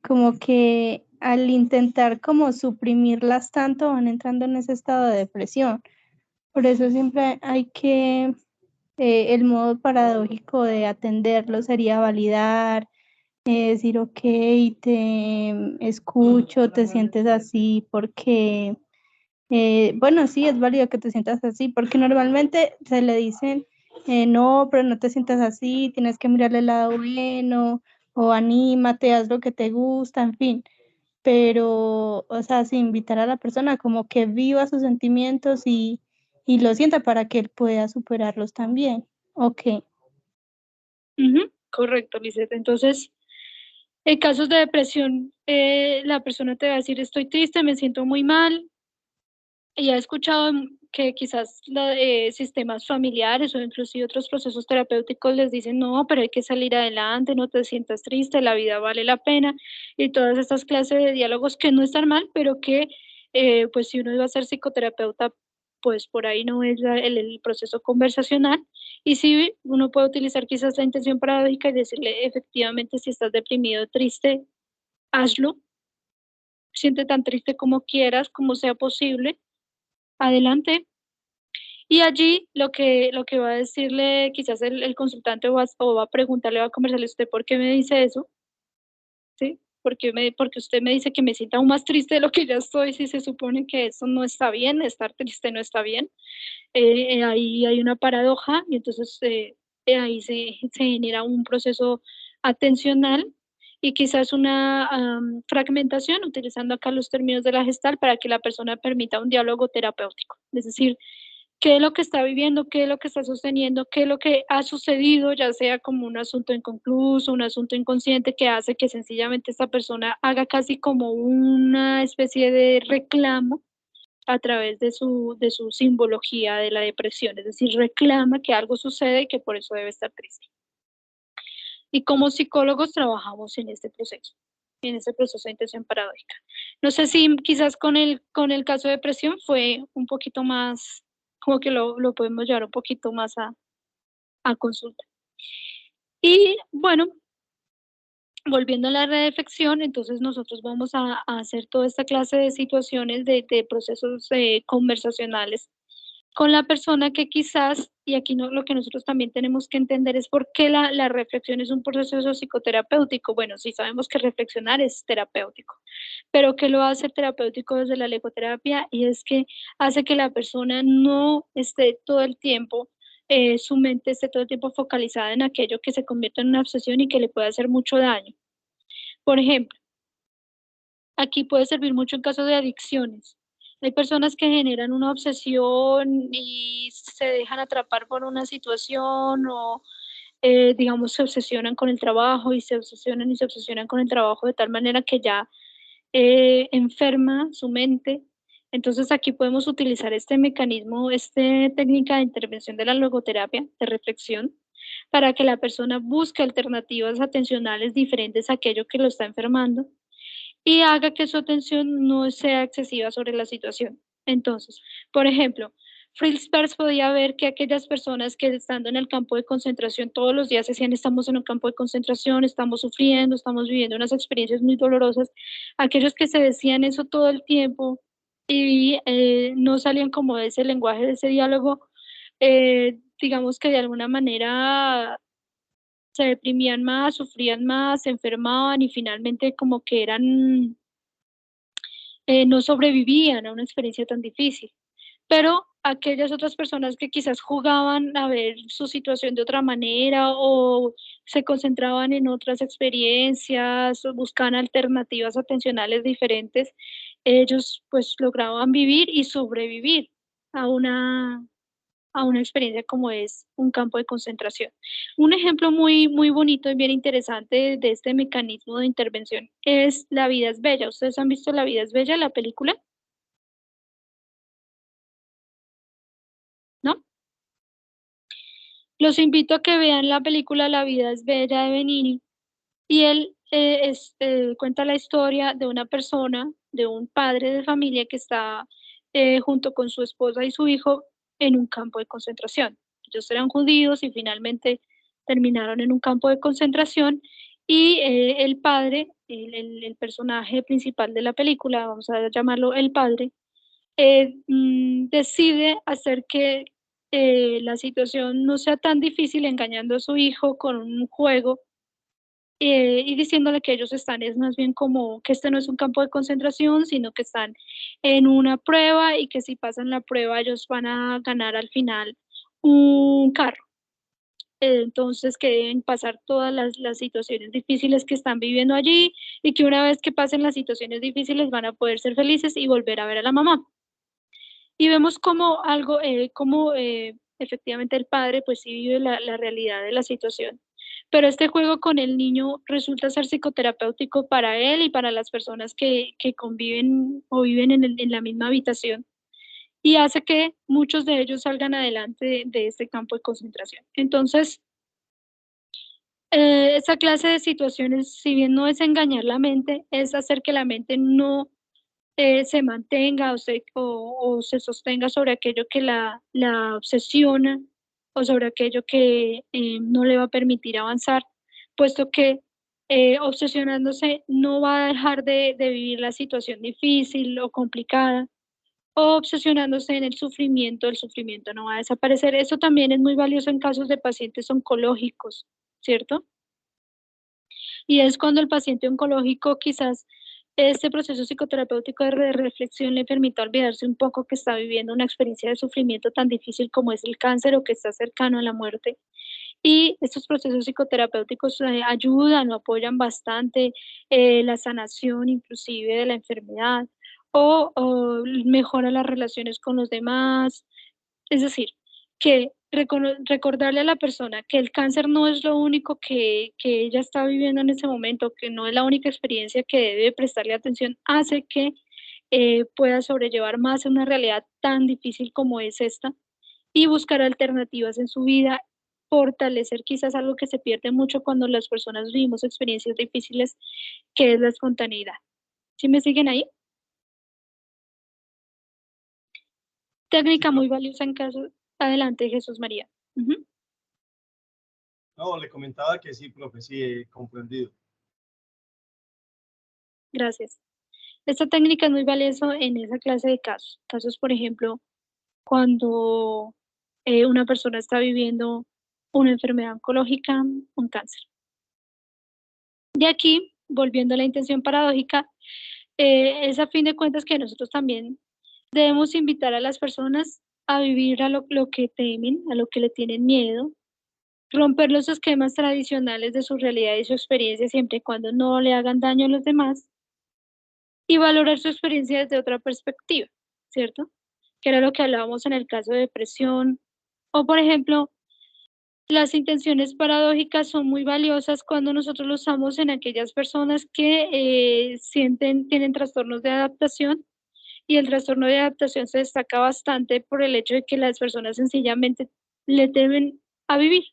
como que al intentar como suprimirlas tanto van entrando en ese estado de depresión. Por eso siempre hay que, el modo paradójico de atenderlo sería validar, decir, ok, te escucho, te sientes así, porque bueno, sí, es válido que te sientas así, porque normalmente se le dicen, no, pero no te sientas así, tienes que mirarle el lado bueno, o anímate, haz lo que te gusta, en fin. Pero, o sea, sí, invitar a la persona como que viva sus sentimientos y lo sienta para que él pueda superarlos también. Ok. Ujú, correcto, Lisette. Entonces, en casos de depresión, la persona te va a decir, estoy triste, me siento muy mal, y he escuchado que quizás sistemas familiares o inclusive otros procesos terapéuticos les dicen, no, pero hay que salir adelante, no te sientas triste, la vida vale la pena, y todas estas clases de diálogos que no están mal, pero que pues si uno iba a ser psicoterapeuta, pues por ahí no es el proceso conversacional, y sí uno puede utilizar quizás la intención paradójica y decirle, efectivamente, si estás deprimido, triste, hazlo, siente tan triste como quieras, como sea posible, adelante. Y allí lo que va a decirle quizás el consultante o va a preguntarle, va a conversarle: "¿Usted por qué me dice eso?", ¿sí? Porque usted me dice que me sienta aún más triste de lo que ya estoy, si se supone que eso no está bien, estar triste no está bien. Ahí hay una paradoja y entonces ahí se genera un proceso atencional y quizás una fragmentación, utilizando acá los términos de la Gestalt, para que la persona permita un diálogo terapéutico. Es decir, qué es lo que está viviendo, qué es lo que está sosteniendo, qué es lo que ha sucedido, ya sea como un asunto inconcluso, un asunto inconsciente que hace que sencillamente esta persona haga casi como una especie de reclamo a través de su simbología de la depresión, es decir, reclama que algo sucede y que por eso debe estar triste. Y como psicólogos trabajamos en este proceso de intención paradójica. No sé si quizás con el caso de depresión fue un poquito más, como que lo podemos llevar un poquito más a consulta. Y bueno, volviendo a la reflexión, entonces nosotros vamos a hacer toda esta clase de situaciones, de procesos conversacionales con la persona que quizás, y aquí no, lo que nosotros también tenemos que entender es por qué la reflexión es un proceso psicoterapéutico. Bueno, sí sabemos que reflexionar es terapéutico, pero ¿qué lo hace terapéutico desde la legoterapia? Y es que hace que la persona no esté todo el tiempo, su mente esté todo el tiempo focalizada en aquello que se convierte en una obsesión y que le puede hacer mucho daño. Por ejemplo, aquí puede servir mucho en caso de adicciones. Hay personas que generan una obsesión y se dejan atrapar por una situación o, digamos, se obsesionan con el trabajo y se obsesionan con el trabajo de tal manera que ya enferma su mente. Entonces aquí podemos utilizar este mecanismo, esta técnica de intervención de la logoterapia, de reflexión, para que la persona busque alternativas atencionales diferentes a aquello que lo está enfermando y haga que su atención no sea excesiva sobre la situación. Entonces, por ejemplo, Fritz Perls podía ver que aquellas personas que estando en el campo de concentración todos los días decían: estamos en un campo de concentración, estamos sufriendo, estamos viviendo unas experiencias muy dolorosas, aquellos que se decían eso todo el tiempo y no salían como de ese lenguaje, de ese diálogo, digamos que de alguna manera se deprimían más, sufrían más, se enfermaban y finalmente como que eran no sobrevivían a una experiencia tan difícil. Pero aquellas otras personas que quizás jugaban a ver su situación de otra manera o se concentraban en otras experiencias o buscaban alternativas atencionales diferentes, ellos pues lograban vivir y sobrevivir a una experiencia como es un campo de concentración. Un ejemplo muy bonito y bien interesante de este mecanismo de intervención es La vida es bella. ¿Ustedes han visto La vida es bella, la película? ¿No? Los invito a que vean la película La vida es bella de Benigni y él cuenta la historia de una persona, de un padre de familia que está junto con su esposa y su hijo en un campo de concentración. Ellos eran judíos y finalmente terminaron en un campo de concentración y el padre, el personaje principal de la película, vamos a llamarlo el padre, decide hacer que la situación no sea tan difícil engañando a su hijo con un juego y diciéndole que ellos están, es más bien como que este no es un campo de concentración, sino que están en una prueba y que si pasan la prueba ellos van a ganar al final un carro. Entonces que deben pasar todas las situaciones difíciles que están viviendo allí y que una vez que pasen las situaciones difíciles van a poder ser felices y volver a ver a la mamá. Y vemos como algo, como efectivamente el padre pues sí vive la realidad de la situación. Pero este juego con el niño resulta ser psicoterapéutico para él y para las personas que conviven o viven en la misma habitación y hace que muchos de ellos salgan adelante de este campo de concentración. Entonces, esa clase de situaciones, si bien no es engañar la mente, es hacer que la mente no se mantenga o se sostenga sobre aquello que la obsesiona o sobre aquello que no le va a permitir avanzar, puesto que obsesionándose no va a dejar de vivir la situación difícil o complicada, o obsesionándose en el sufrimiento no va a desaparecer. Eso también es muy valioso en casos de pacientes oncológicos, ¿cierto? Y es cuando el paciente oncológico quizás este proceso psicoterapéutico de reflexión le permita olvidarse un poco que está viviendo una experiencia de sufrimiento tan difícil como es el cáncer o que está cercano a la muerte. Y estos procesos psicoterapéuticos ayudan o apoyan bastante la sanación inclusive de la enfermedad o mejora las relaciones con los demás. Es decir, que recordarle a la persona que el cáncer no es lo único que ella está viviendo en ese momento, que no es la única experiencia que debe prestarle atención, hace que pueda sobrellevar más una realidad tan difícil como es esta y buscar alternativas en su vida, fortalecer quizás algo que se pierde mucho cuando las personas vivimos experiencias difíciles, que es la espontaneidad. ¿Sí me siguen ahí? Técnica muy valiosa en caso. Adelante, Jesús María. No, le comentaba que sí, profe, sí, he comprendido. Gracias. Esta técnica es muy valiosa en esa clase de casos. Casos, por ejemplo, cuando una persona está viviendo una enfermedad oncológica, un cáncer. De aquí, volviendo a la intención paradójica, es a fin de cuentas que nosotros también debemos invitar a las personas a vivir a lo que temen, a lo que le tienen miedo, romper los esquemas tradicionales de su realidad y su experiencia siempre y cuando no le hagan daño a los demás y valorar su experiencia desde otra perspectiva, ¿cierto? Que era lo que hablábamos en el caso de depresión o, por ejemplo, las intenciones paradójicas son muy valiosas cuando nosotros lo usamos en aquellas personas que tienen trastornos de adaptación y el trastorno de adaptación se destaca bastante por el hecho de que las personas sencillamente le temen a vivir.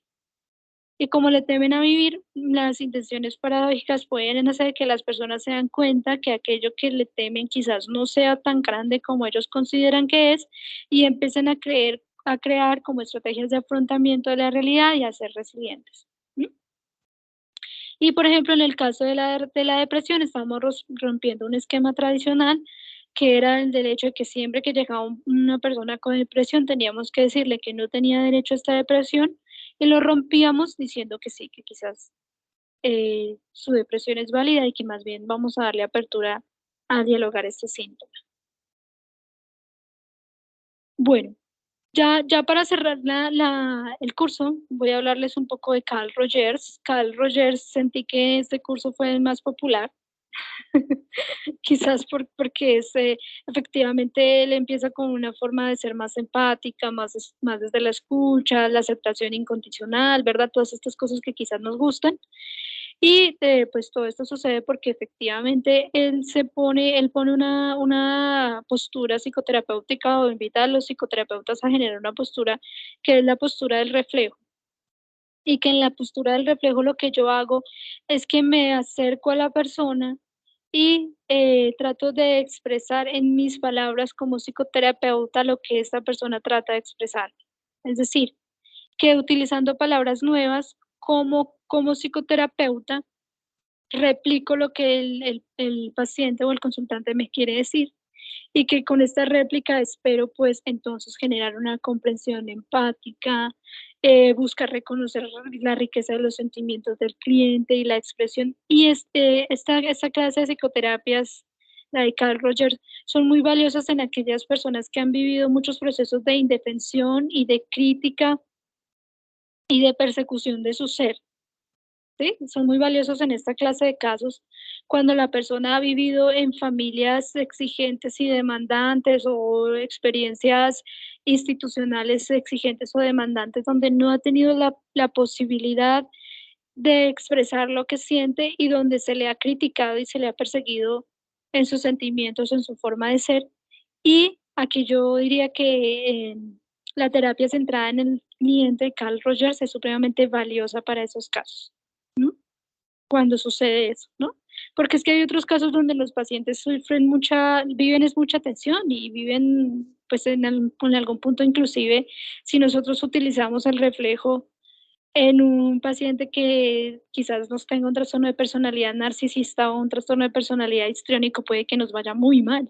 Y como le temen a vivir, las intenciones paradójicas pueden hacer que las personas se dan cuenta que aquello que le temen quizás no sea tan grande como ellos consideran que es y empiecen a crear como estrategias de afrontamiento de la realidad y a ser resilientes. ¿Sí? Y por ejemplo, en el caso de la depresión, estamos rompiendo un esquema tradicional que era el del hecho de que siempre que llegaba una persona con depresión teníamos que decirle que no tenía derecho a esta depresión y lo rompíamos diciendo que sí, que quizás su depresión es válida y que más bien vamos a darle apertura a dialogar este síntoma. Bueno, ya para cerrar el curso, voy a hablarles un poco de Carl Rogers. Carl Rogers, sentí que este curso fue el más popular, quizás porque efectivamente él empieza con una forma de ser más empática, más desde la escucha, la aceptación incondicional, ¿verdad? Todas estas cosas que quizás nos gustan. Y pues todo esto sucede porque efectivamente él pone una postura psicoterapéutica o invita a los psicoterapeutas a generar una postura que es la postura del reflejo. Y que en la postura del reflejo lo que yo hago es que me acerco a la persona y trato de expresar en mis palabras como psicoterapeuta lo que esta persona trata de expresar. Es decir, que utilizando palabras nuevas como psicoterapeuta, replico lo que el paciente o el consultante me quiere decir y que con esta réplica espero pues entonces generar una comprensión empática, buscar reconocer la riqueza de los sentimientos del cliente y la expresión. Y esta clase de psicoterapias, la de Carl Rogers, son muy valiosas en aquellas personas que han vivido muchos procesos de indefensión y de crítica y de persecución de su ser. ¿Sí? Son muy valiosos en esta clase de casos cuando la persona ha vivido en familias exigentes y demandantes o experiencias institucionales exigentes o demandantes donde no ha tenido la posibilidad de expresar lo que siente y donde se le ha criticado y se le ha perseguido en sus sentimientos, en su forma de ser. Y aquí yo diría que la terapia centrada en el cliente de Carl Rogers es supremamente valiosa para esos casos. Cuando sucede eso, ¿no? Porque es que hay otros casos donde los pacientes viven mucha tensión y viven, pues, en algún punto inclusive, si nosotros utilizamos el reflejo, en un paciente que quizás nos tenga un trastorno de personalidad narcisista o un trastorno de personalidad histriónico, puede que nos vaya muy mal.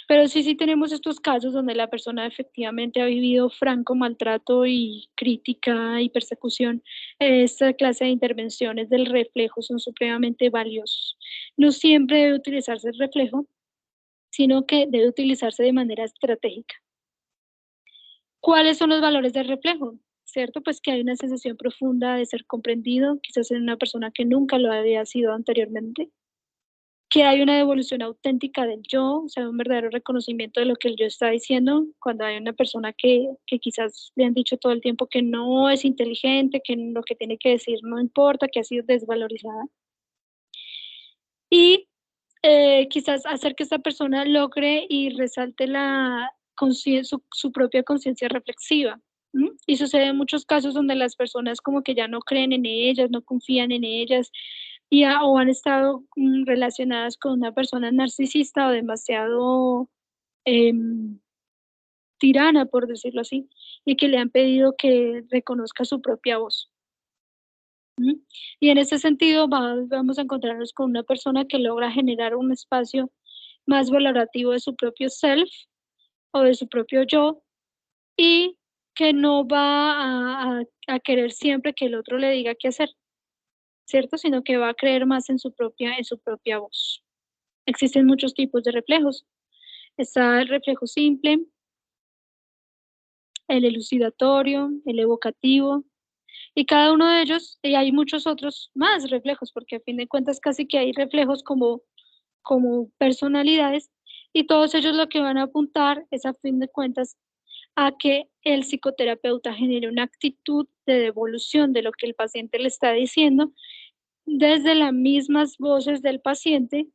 Pero sí tenemos estos casos donde la persona efectivamente ha vivido franco maltrato y crítica y persecución. Esta clase de intervenciones del reflejo son supremamente valiosos. No siempre debe utilizarse el reflejo, sino que debe utilizarse de manera estratégica. ¿Cuáles son los valores del reflejo? ¿Cierto? Pues que hay una sensación profunda de ser comprendido, quizás en una persona que nunca lo había sido anteriormente, que hay una devolución auténtica del yo, o sea, un verdadero reconocimiento de lo que el yo está diciendo, cuando hay una persona que quizás le han dicho todo el tiempo que no es inteligente, que lo que tiene que decir no importa, que ha sido desvalorizada. Y quizás hacer que esta persona logre y resalte su propia conciencia reflexiva. Y sucede en muchos casos donde las personas como que ya no creen en ellas, no confían en ellas, o han estado relacionadas con una persona narcisista o demasiado em, tirana, por decirlo así, y que le han pedido que reconozca su propia voz. Y en ese sentido vamos a encontrarnos con una persona que logra generar un espacio más valorativo de su propio self o de su propio yo, y que no va a querer siempre que el otro le diga qué hacer, ¿cierto? Sino que va a creer más en su propia voz. Existen muchos tipos de reflejos. Está el reflejo simple, el elucidatorio, el evocativo, y cada uno de ellos, y hay muchos otros más reflejos, porque a fin de cuentas casi que hay reflejos como personalidades, y todos ellos lo que van a apuntar es a fin de cuentas a que el psicoterapeuta genere una actitud de devolución de lo que el paciente le está diciendo desde las mismas voces del paciente,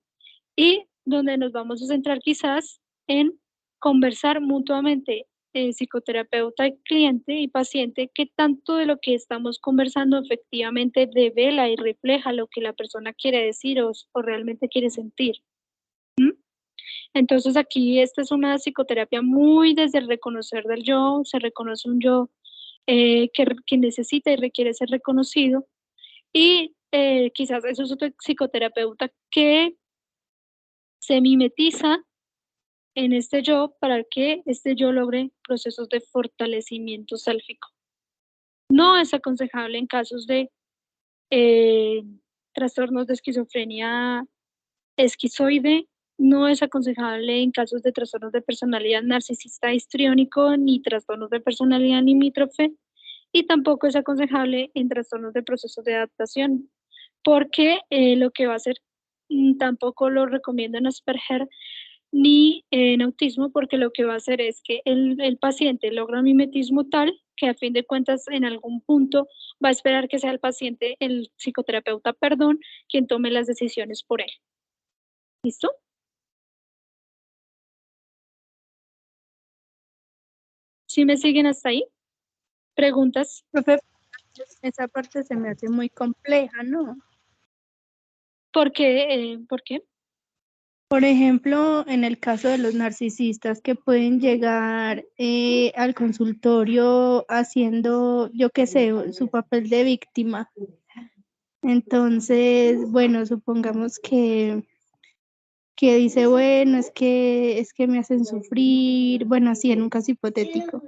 y donde nos vamos a centrar quizás en conversar mutuamente, psicoterapeuta y cliente y paciente, qué tanto de lo que estamos conversando efectivamente devela y refleja lo que la persona quiere decir o realmente quiere sentir. Entonces aquí esta es una psicoterapia muy desde el reconocer del yo, se reconoce un yo que necesita y requiere ser reconocido, y quizás eso es otro psicoterapeuta que se mimetiza en este yo para que este yo logre procesos de fortalecimiento sálfico. No es aconsejable en casos de eh, trastornos de esquizofrenia esquizoide, no es aconsejable en casos de trastornos de personalidad narcisista histriónico, ni trastornos de personalidad limítrofe, y tampoco es aconsejable en trastornos de procesos de adaptación, porque lo que va a hacer, tampoco lo recomiendo en Asperger ni en autismo, porque lo que va a hacer es que el paciente logra un mimetismo tal que a fin de cuentas en algún punto va a esperar que sea el paciente, el psicoterapeuta, perdón, quien tome las decisiones por él. ¿Listo? ¿Sí me siguen hasta ahí? ¿Preguntas? Profe, esa parte se me hace muy compleja, ¿no? ¿Por qué? ¿Por qué? Por ejemplo, en el caso de los narcisistas que pueden llegar al consultorio haciendo, yo qué sé, su papel de víctima. Entonces, bueno, supongamos que dice, bueno, es que me hacen sufrir, bueno, así en un caso hipotético.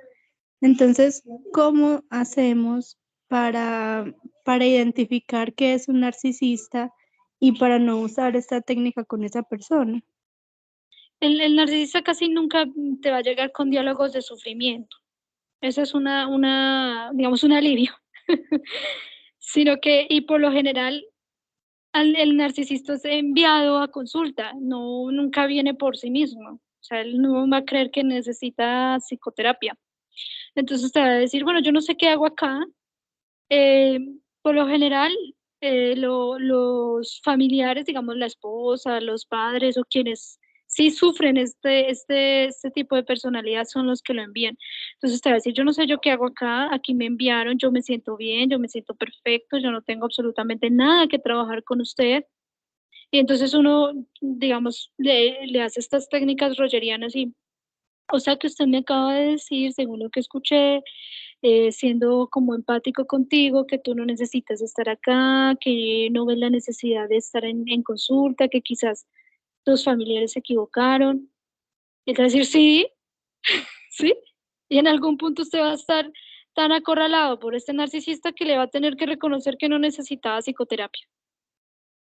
Entonces, ¿cómo hacemos para identificar que es un narcisista y para no usar esta técnica con esa persona? El narcisista casi nunca te va a llegar con diálogos de sufrimiento. Eso es digamos, un alivio. Sino que, y por lo general, el narcisista es enviado a consulta, no, nunca viene por sí mismo. O sea, él no va a creer que necesita psicoterapia. Entonces te va a decir, bueno, yo no sé qué hago acá. Eh, por lo general, los familiares, digamos la esposa, los padres o quienes sí sufren este tipo de personalidad son los que lo envían. Entonces te va a decir, yo no sé yo qué hago acá, aquí me enviaron, yo me siento bien, yo me siento perfecto, yo no tengo absolutamente nada que trabajar con usted. Y entonces uno, digamos, le hace estas técnicas rogerianas y, o sea que usted me acaba de decir, según lo que escuché, siendo como empático contigo, que tú no necesitas estar acá, que no ves la necesidad de estar en consulta, que quizás tus familiares se equivocaron. Y te va a decir, sí, sí. Y en algún punto usted va a estar tan acorralado por este narcisista que le va a tener que reconocer que no necesitaba psicoterapia.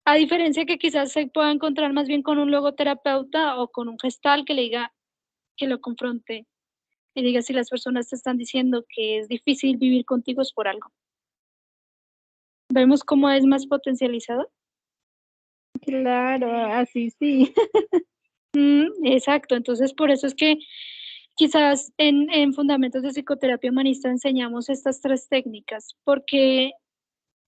A diferencia que quizás se pueda encontrar más bien con un logoterapeuta o con un gestal que le diga, que lo confronte y diga si las personas te están diciendo que es difícil vivir contigo es por algo. ¿Vemos cómo es más potencializado? Claro, así sí. Exacto, entonces por eso es que quizás en Fundamentos de Psicoterapia Humanista enseñamos estas 3 técnicas, porque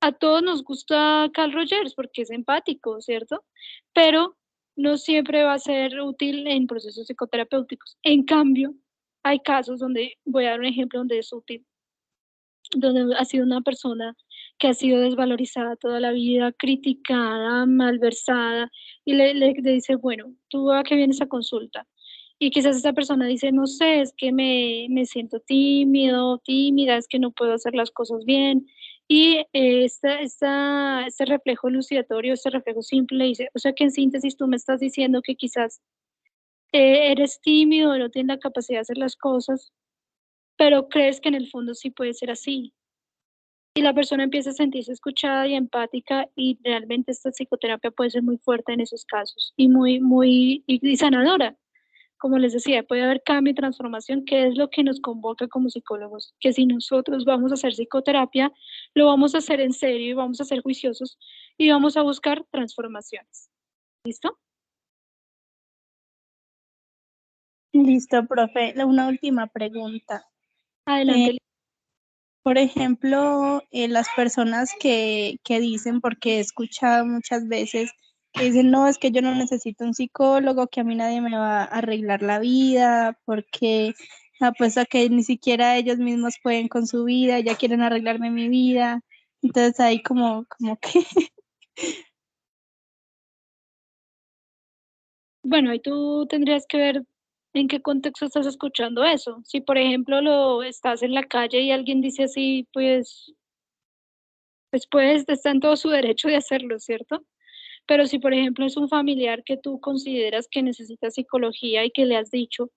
a todos nos gusta Carl Rogers, porque es empático, ¿cierto? Pero no siempre va a ser útil en procesos psicoterapéuticos. En cambio, hay casos donde, voy a dar un ejemplo donde es útil, donde ha sido una persona que ha sido desvalorizada toda la vida, criticada, malversada, y le dice, bueno, ¿tú a qué vienes a consulta? Y quizás esa persona dice, no sé, es que me siento tímido, tímida, es que no puedo hacer las cosas bien. Y este reflejo elucidatorio, este reflejo simple, le dice, o sea que en síntesis tú me estás diciendo que quizás eres tímido, no tienes la capacidad de hacer las cosas, pero crees que en el fondo sí puede ser así. Y la persona empieza a sentirse escuchada y empática, y realmente esta psicoterapia puede ser muy fuerte en esos casos y muy sanadora. Como les decía, puede haber cambio y transformación, que es lo que nos convoca como psicólogos, que si nosotros vamos a hacer psicoterapia, lo vamos a hacer en serio y vamos a ser juiciosos y vamos a buscar transformaciones. ¿Listo? Listo, profe. Una última pregunta. Adelante. Por ejemplo, las personas que dicen, porque he escuchado muchas veces, que dicen, no, es que yo no necesito un psicólogo, que a mí nadie me va a arreglar la vida, porque apuesto a que ni siquiera ellos mismos pueden con su vida, ya quieren arreglarme mi vida. Entonces ahí como que, Bueno, ahí tú tendrías que ver en qué contexto estás escuchando eso. Si, por ejemplo, lo estás en la calle y alguien dice así, pues está en todo su derecho de hacerlo, ¿cierto? Pero si, por ejemplo, es un familiar que tú consideras que necesita psicología y que le has dicho,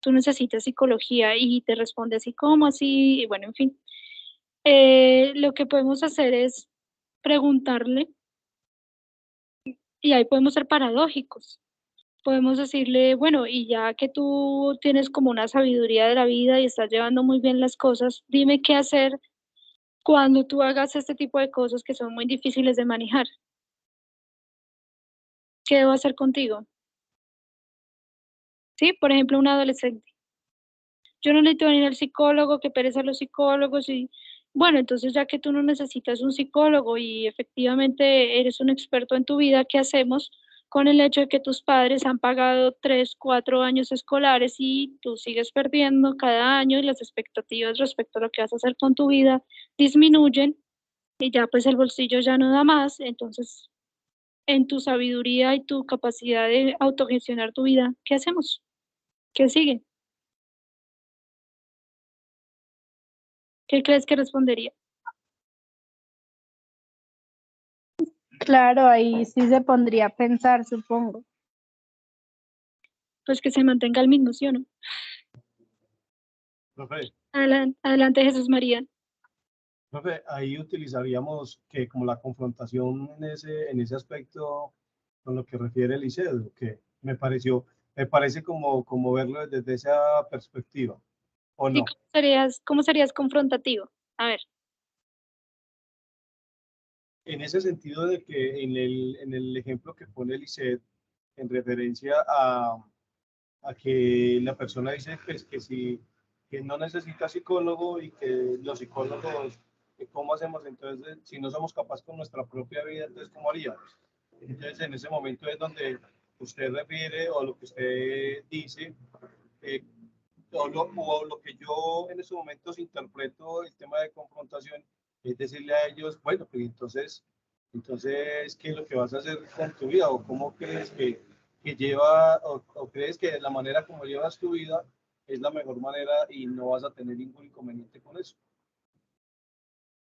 tú necesitas psicología y te responde así, ¿cómo así? Y bueno, en fin, lo que podemos hacer es preguntarle y ahí podemos ser paradójicos. Podemos decirle, bueno, y ya que tú tienes como una sabiduría de la vida y estás llevando muy bien las cosas, dime qué hacer cuando tú hagas este tipo de cosas que son muy difíciles de manejar. ¿Qué debo hacer contigo? Sí, por ejemplo, un adolescente. Yo no necesito venir al psicólogo, que pereza los psicólogos y bueno, entonces ya que tú no necesitas un psicólogo y efectivamente eres un experto en tu vida, ¿qué hacemos con el hecho de que tus padres han pagado 3, 4 años escolares y tú sigues perdiendo cada año y las expectativas respecto a lo que vas a hacer con tu vida disminuyen y ya pues el bolsillo ya no da más, entonces en tu sabiduría y tu capacidad de autogestionar tu vida, ¿qué hacemos? ¿Qué sigue? ¿Qué crees que respondería? claro, ahí sí se pondría a pensar, supongo. Pues que se mantenga el mismo, ¿sí o no? Profe, Adelante, Jesús María. profe, ahí utilizaríamos que como la confrontación en ese aspecto con lo que refiere el ICEDU, que me parece como verlo desde esa perspectiva, ¿o ¿Y no? cómo serías confrontativo? A ver, En ese sentido de que en el ejemplo que pone el ICED en referencia a que la persona dice pues, que si que no necesita psicólogo y que los psicólogos, ¿cómo hacemos entonces si no somos capaces con nuestra propia vida? Entonces, ¿cómo haríamos? Entonces, en ese momento es donde usted refiere o lo que usted dice, eh, o lo que yo en estos momentos interpreto el tema de confrontación, es decirle a ellos, bueno, pues entonces, ¿qué es lo que vas a hacer con tu vida? ¿O cómo crees que lleva, o crees que la manera como llevas tu vida es la mejor manera y no vas a tener ningún inconveniente con eso?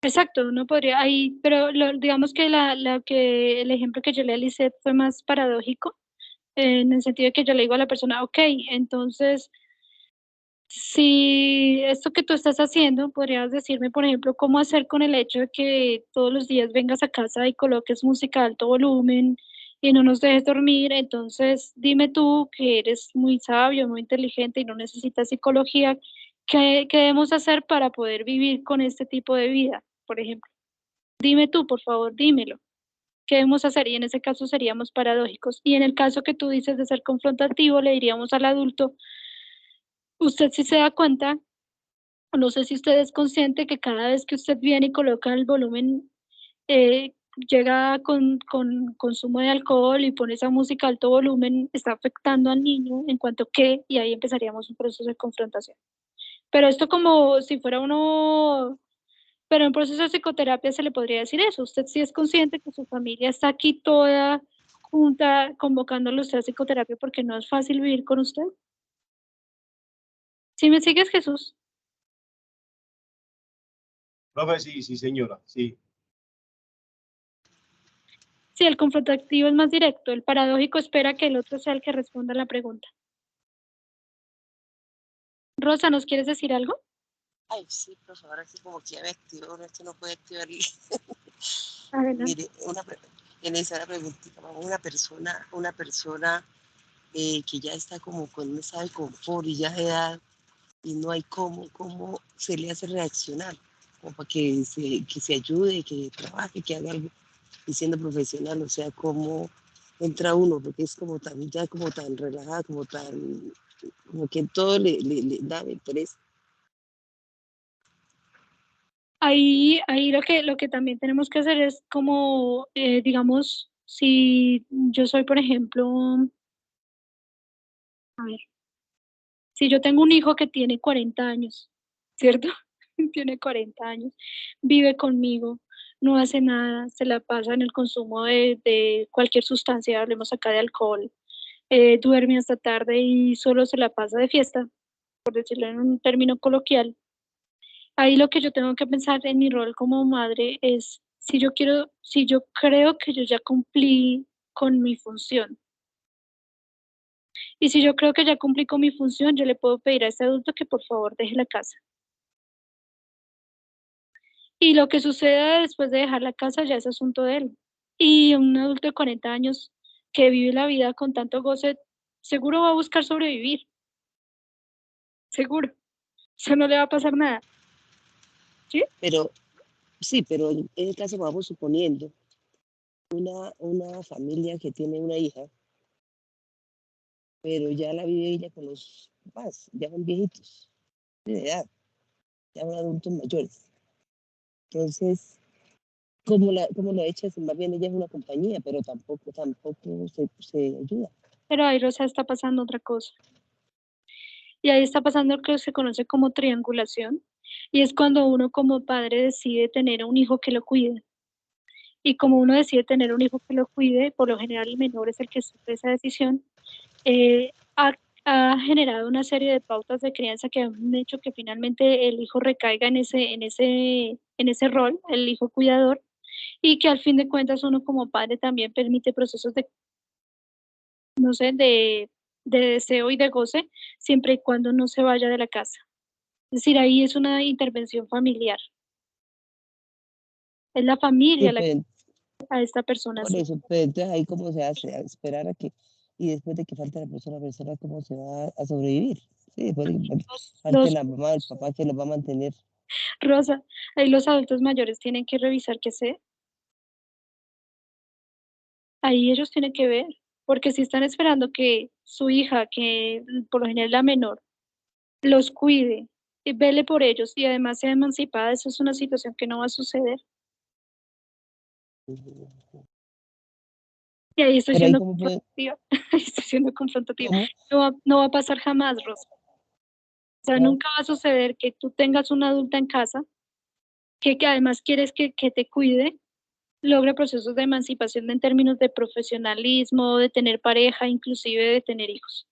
Exacto, uno podría ahí, pero digamos que el ejemplo que yo le hice fue más paradójico, en el sentido de que yo le digo a la persona, ok, entonces, si esto que tú estás haciendo, podrías decirme, por ejemplo, cómo hacer con el hecho de que todos los días vengas a casa y coloques música a alto volumen y no nos dejes dormir. Entonces, dime tú que eres muy sabio, muy inteligente y no necesitas psicología, ¿qué debemos hacer para poder vivir con este tipo de vida, por ejemplo? Dime tú, por favor, dímelo. ¿Qué debemos hacer? Y en ese caso seríamos paradójicos. Y en el caso que tú dices de ser confrontativo, le diríamos al adulto, usted sí se da cuenta, no sé si usted es consciente que cada vez que usted viene y coloca el volumen, llega con consumo de alcohol y pone esa música a alto volumen, está afectando al niño en cuanto que, y ahí empezaríamos un proceso de confrontación. Pero esto como si fuera uno, pero en proceso de psicoterapia se le podría decir eso, usted sí es consciente que su familia está aquí toda junta convocándolo a usted a psicoterapia porque no es fácil vivir con usted. ¿Sí me sigues, Jesús? Profe, sí, sí, señora, sí. Sí, el confrontativo es más directo, el paradójico espera que el otro sea el que responda a la pregunta. Rosa, ¿nos quieres decir algo? Ay, sí, profe, ahora sí como que ya me activó, no, esto no puede activar. Adelante. Mire, en esa preguntita, una persona que ya está como con un estado de confort y ya de edad y no hay cómo se le hace reaccionar, como para que se ayude, que trabaje, que haga algo y siendo profesional, o sea, cómo entra uno, porque es como tan, ya como tan relajada, como que todo le da interés. Ahí lo que también tenemos que hacer es como, digamos, si yo soy, por ejemplo, a ver, si yo tengo un hijo que tiene 40 años, ¿cierto? Tiene 40 años, vive conmigo, no hace nada, se la pasa en el consumo de cualquier sustancia, hablemos acá de alcohol, duerme hasta tarde y solo se la pasa de fiesta, por decirlo en un término coloquial. Ahí lo que yo tengo que pensar en mi rol como madre es si yo creo que yo ya cumplí con mi función. Y si yo creo que ya cumplí con mi función, yo le puedo pedir a ese adulto que por favor deje la casa. Y lo que suceda después de dejar la casa ya es asunto de él. Y un adulto de 40 años que vive la vida con tanto goce, seguro va a buscar sobrevivir, seguro. Eso no le va a pasar nada, ¿sí? Pero sí, pero en el caso vamos suponiendo una familia que tiene una hija, pero ya la vive ella con los papás, ya son viejitos de edad, ya son adultos mayores. Entonces, ¿cómo lo echas? Más bien ella es una compañía, pero tampoco se ayuda. Pero ahí, Rosa, está pasando otra cosa. Y ahí está pasando lo que se conoce como triangulación, y es cuando uno como padre decide tener a un hijo que lo cuide. Y como uno decide tener un hijo que lo cuide, por lo general el menor es el que sufre esa decisión, eh, ha, ha generado una serie de pautas de crianza que han hecho que finalmente el hijo recaiga en ese rol, el hijo cuidador, y que al fin de cuentas uno como padre también permite procesos de, no sé, de deseo y de goce, siempre y cuando no se vaya de la casa. Es decir, ahí es una intervención familiar. Es la Sí, familia la que pues, a esta persona por así. eso, pues entonces ahí cómo se hace, a esperar a que, y después de que falte la persona cómo se va a sobrevivir. Sí, después de que falte Los, la mamá, el papá que los va a mantener. Rosa, ahí los adultos mayores tienen que revisar qué hacer. Ahí ellos tienen que ver, porque si están esperando que su hija, que por lo general es la menor, los cuide, y vele por ellos y además sea emancipada, eso es una situación que no va a suceder. Y ahí estoy Pero ahí siendo cómo puede, confrontativa, ahí estoy siendo confrontativa. ¿cómo? No va a pasar jamás, Rosa. O sea, No, nunca va a suceder que tú tengas una adulta en casa que además quieres que te cuide, logre procesos de emancipación en términos de profesionalismo, de tener pareja, inclusive de tener hijos.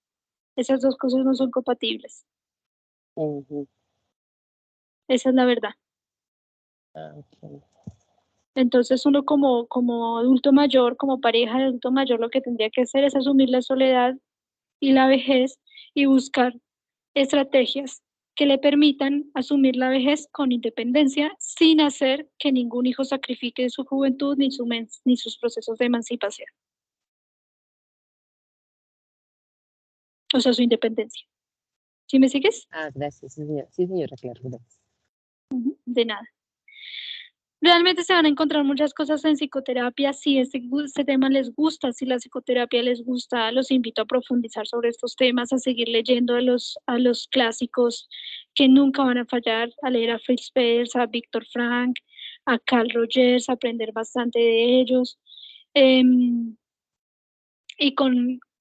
Esas dos cosas no son compatibles. ujú. Esa es la verdad. Ah, ok. Entonces uno como adulto mayor, como pareja de adulto mayor, lo que tendría que hacer es asumir la soledad y la vejez y buscar estrategias que le permitan asumir la vejez con independencia sin hacer que ningún hijo sacrifique su juventud ni sus procesos de emancipación, o sea, su independencia. ¿Sí me sigues? Ah, gracias, sí, señora, claro, gracias. De nada. Realmente se van a encontrar muchas cosas en psicoterapia. Si este tema les gusta, si la psicoterapia les gusta, los invito a profundizar sobre estos temas, a seguir leyendo a los clásicos que nunca van a fallar, a leer a Fritz Perls, a Viktor Frank, a Carl Rogers, a aprender bastante de ellos. Y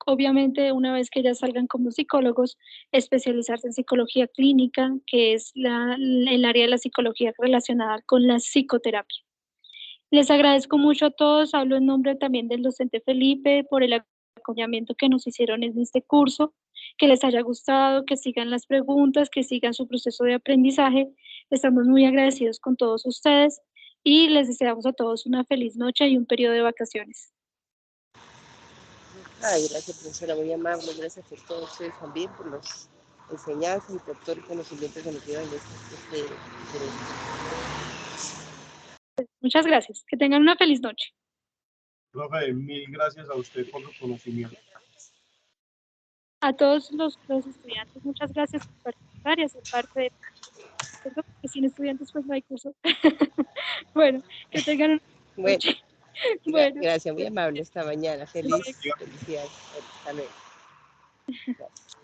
obviamente, una vez que ya salgan como psicólogos, especializarse en psicología clínica, que es el área de la psicología relacionada con la psicoterapia. Les agradezco mucho a todos, hablo en nombre también del docente Felipe por el acompañamiento que nos hicieron en este curso, que les haya gustado, que sigan las preguntas, que sigan su proceso de aprendizaje. Estamos muy agradecidos con todos ustedes y les deseamos a todos una feliz noche y un periodo de vacaciones. Ay, gracias, profesora, muy amable, gracias por todos ustedes también, por las enseñanzas y por todo el conocimiento que nos llevan en este. Muchas gracias, que tengan una feliz noche. Profe, mil gracias a usted por su conocimiento. A todos los estudiantes, muchas gracias por participar y hacer parte de... Porque sin estudiantes pues no hay curso. Bueno, que tengan una Bueno, noche. Bueno, gracias, muy amable esta mañana. Felicidades. Hasta luego. Gracias.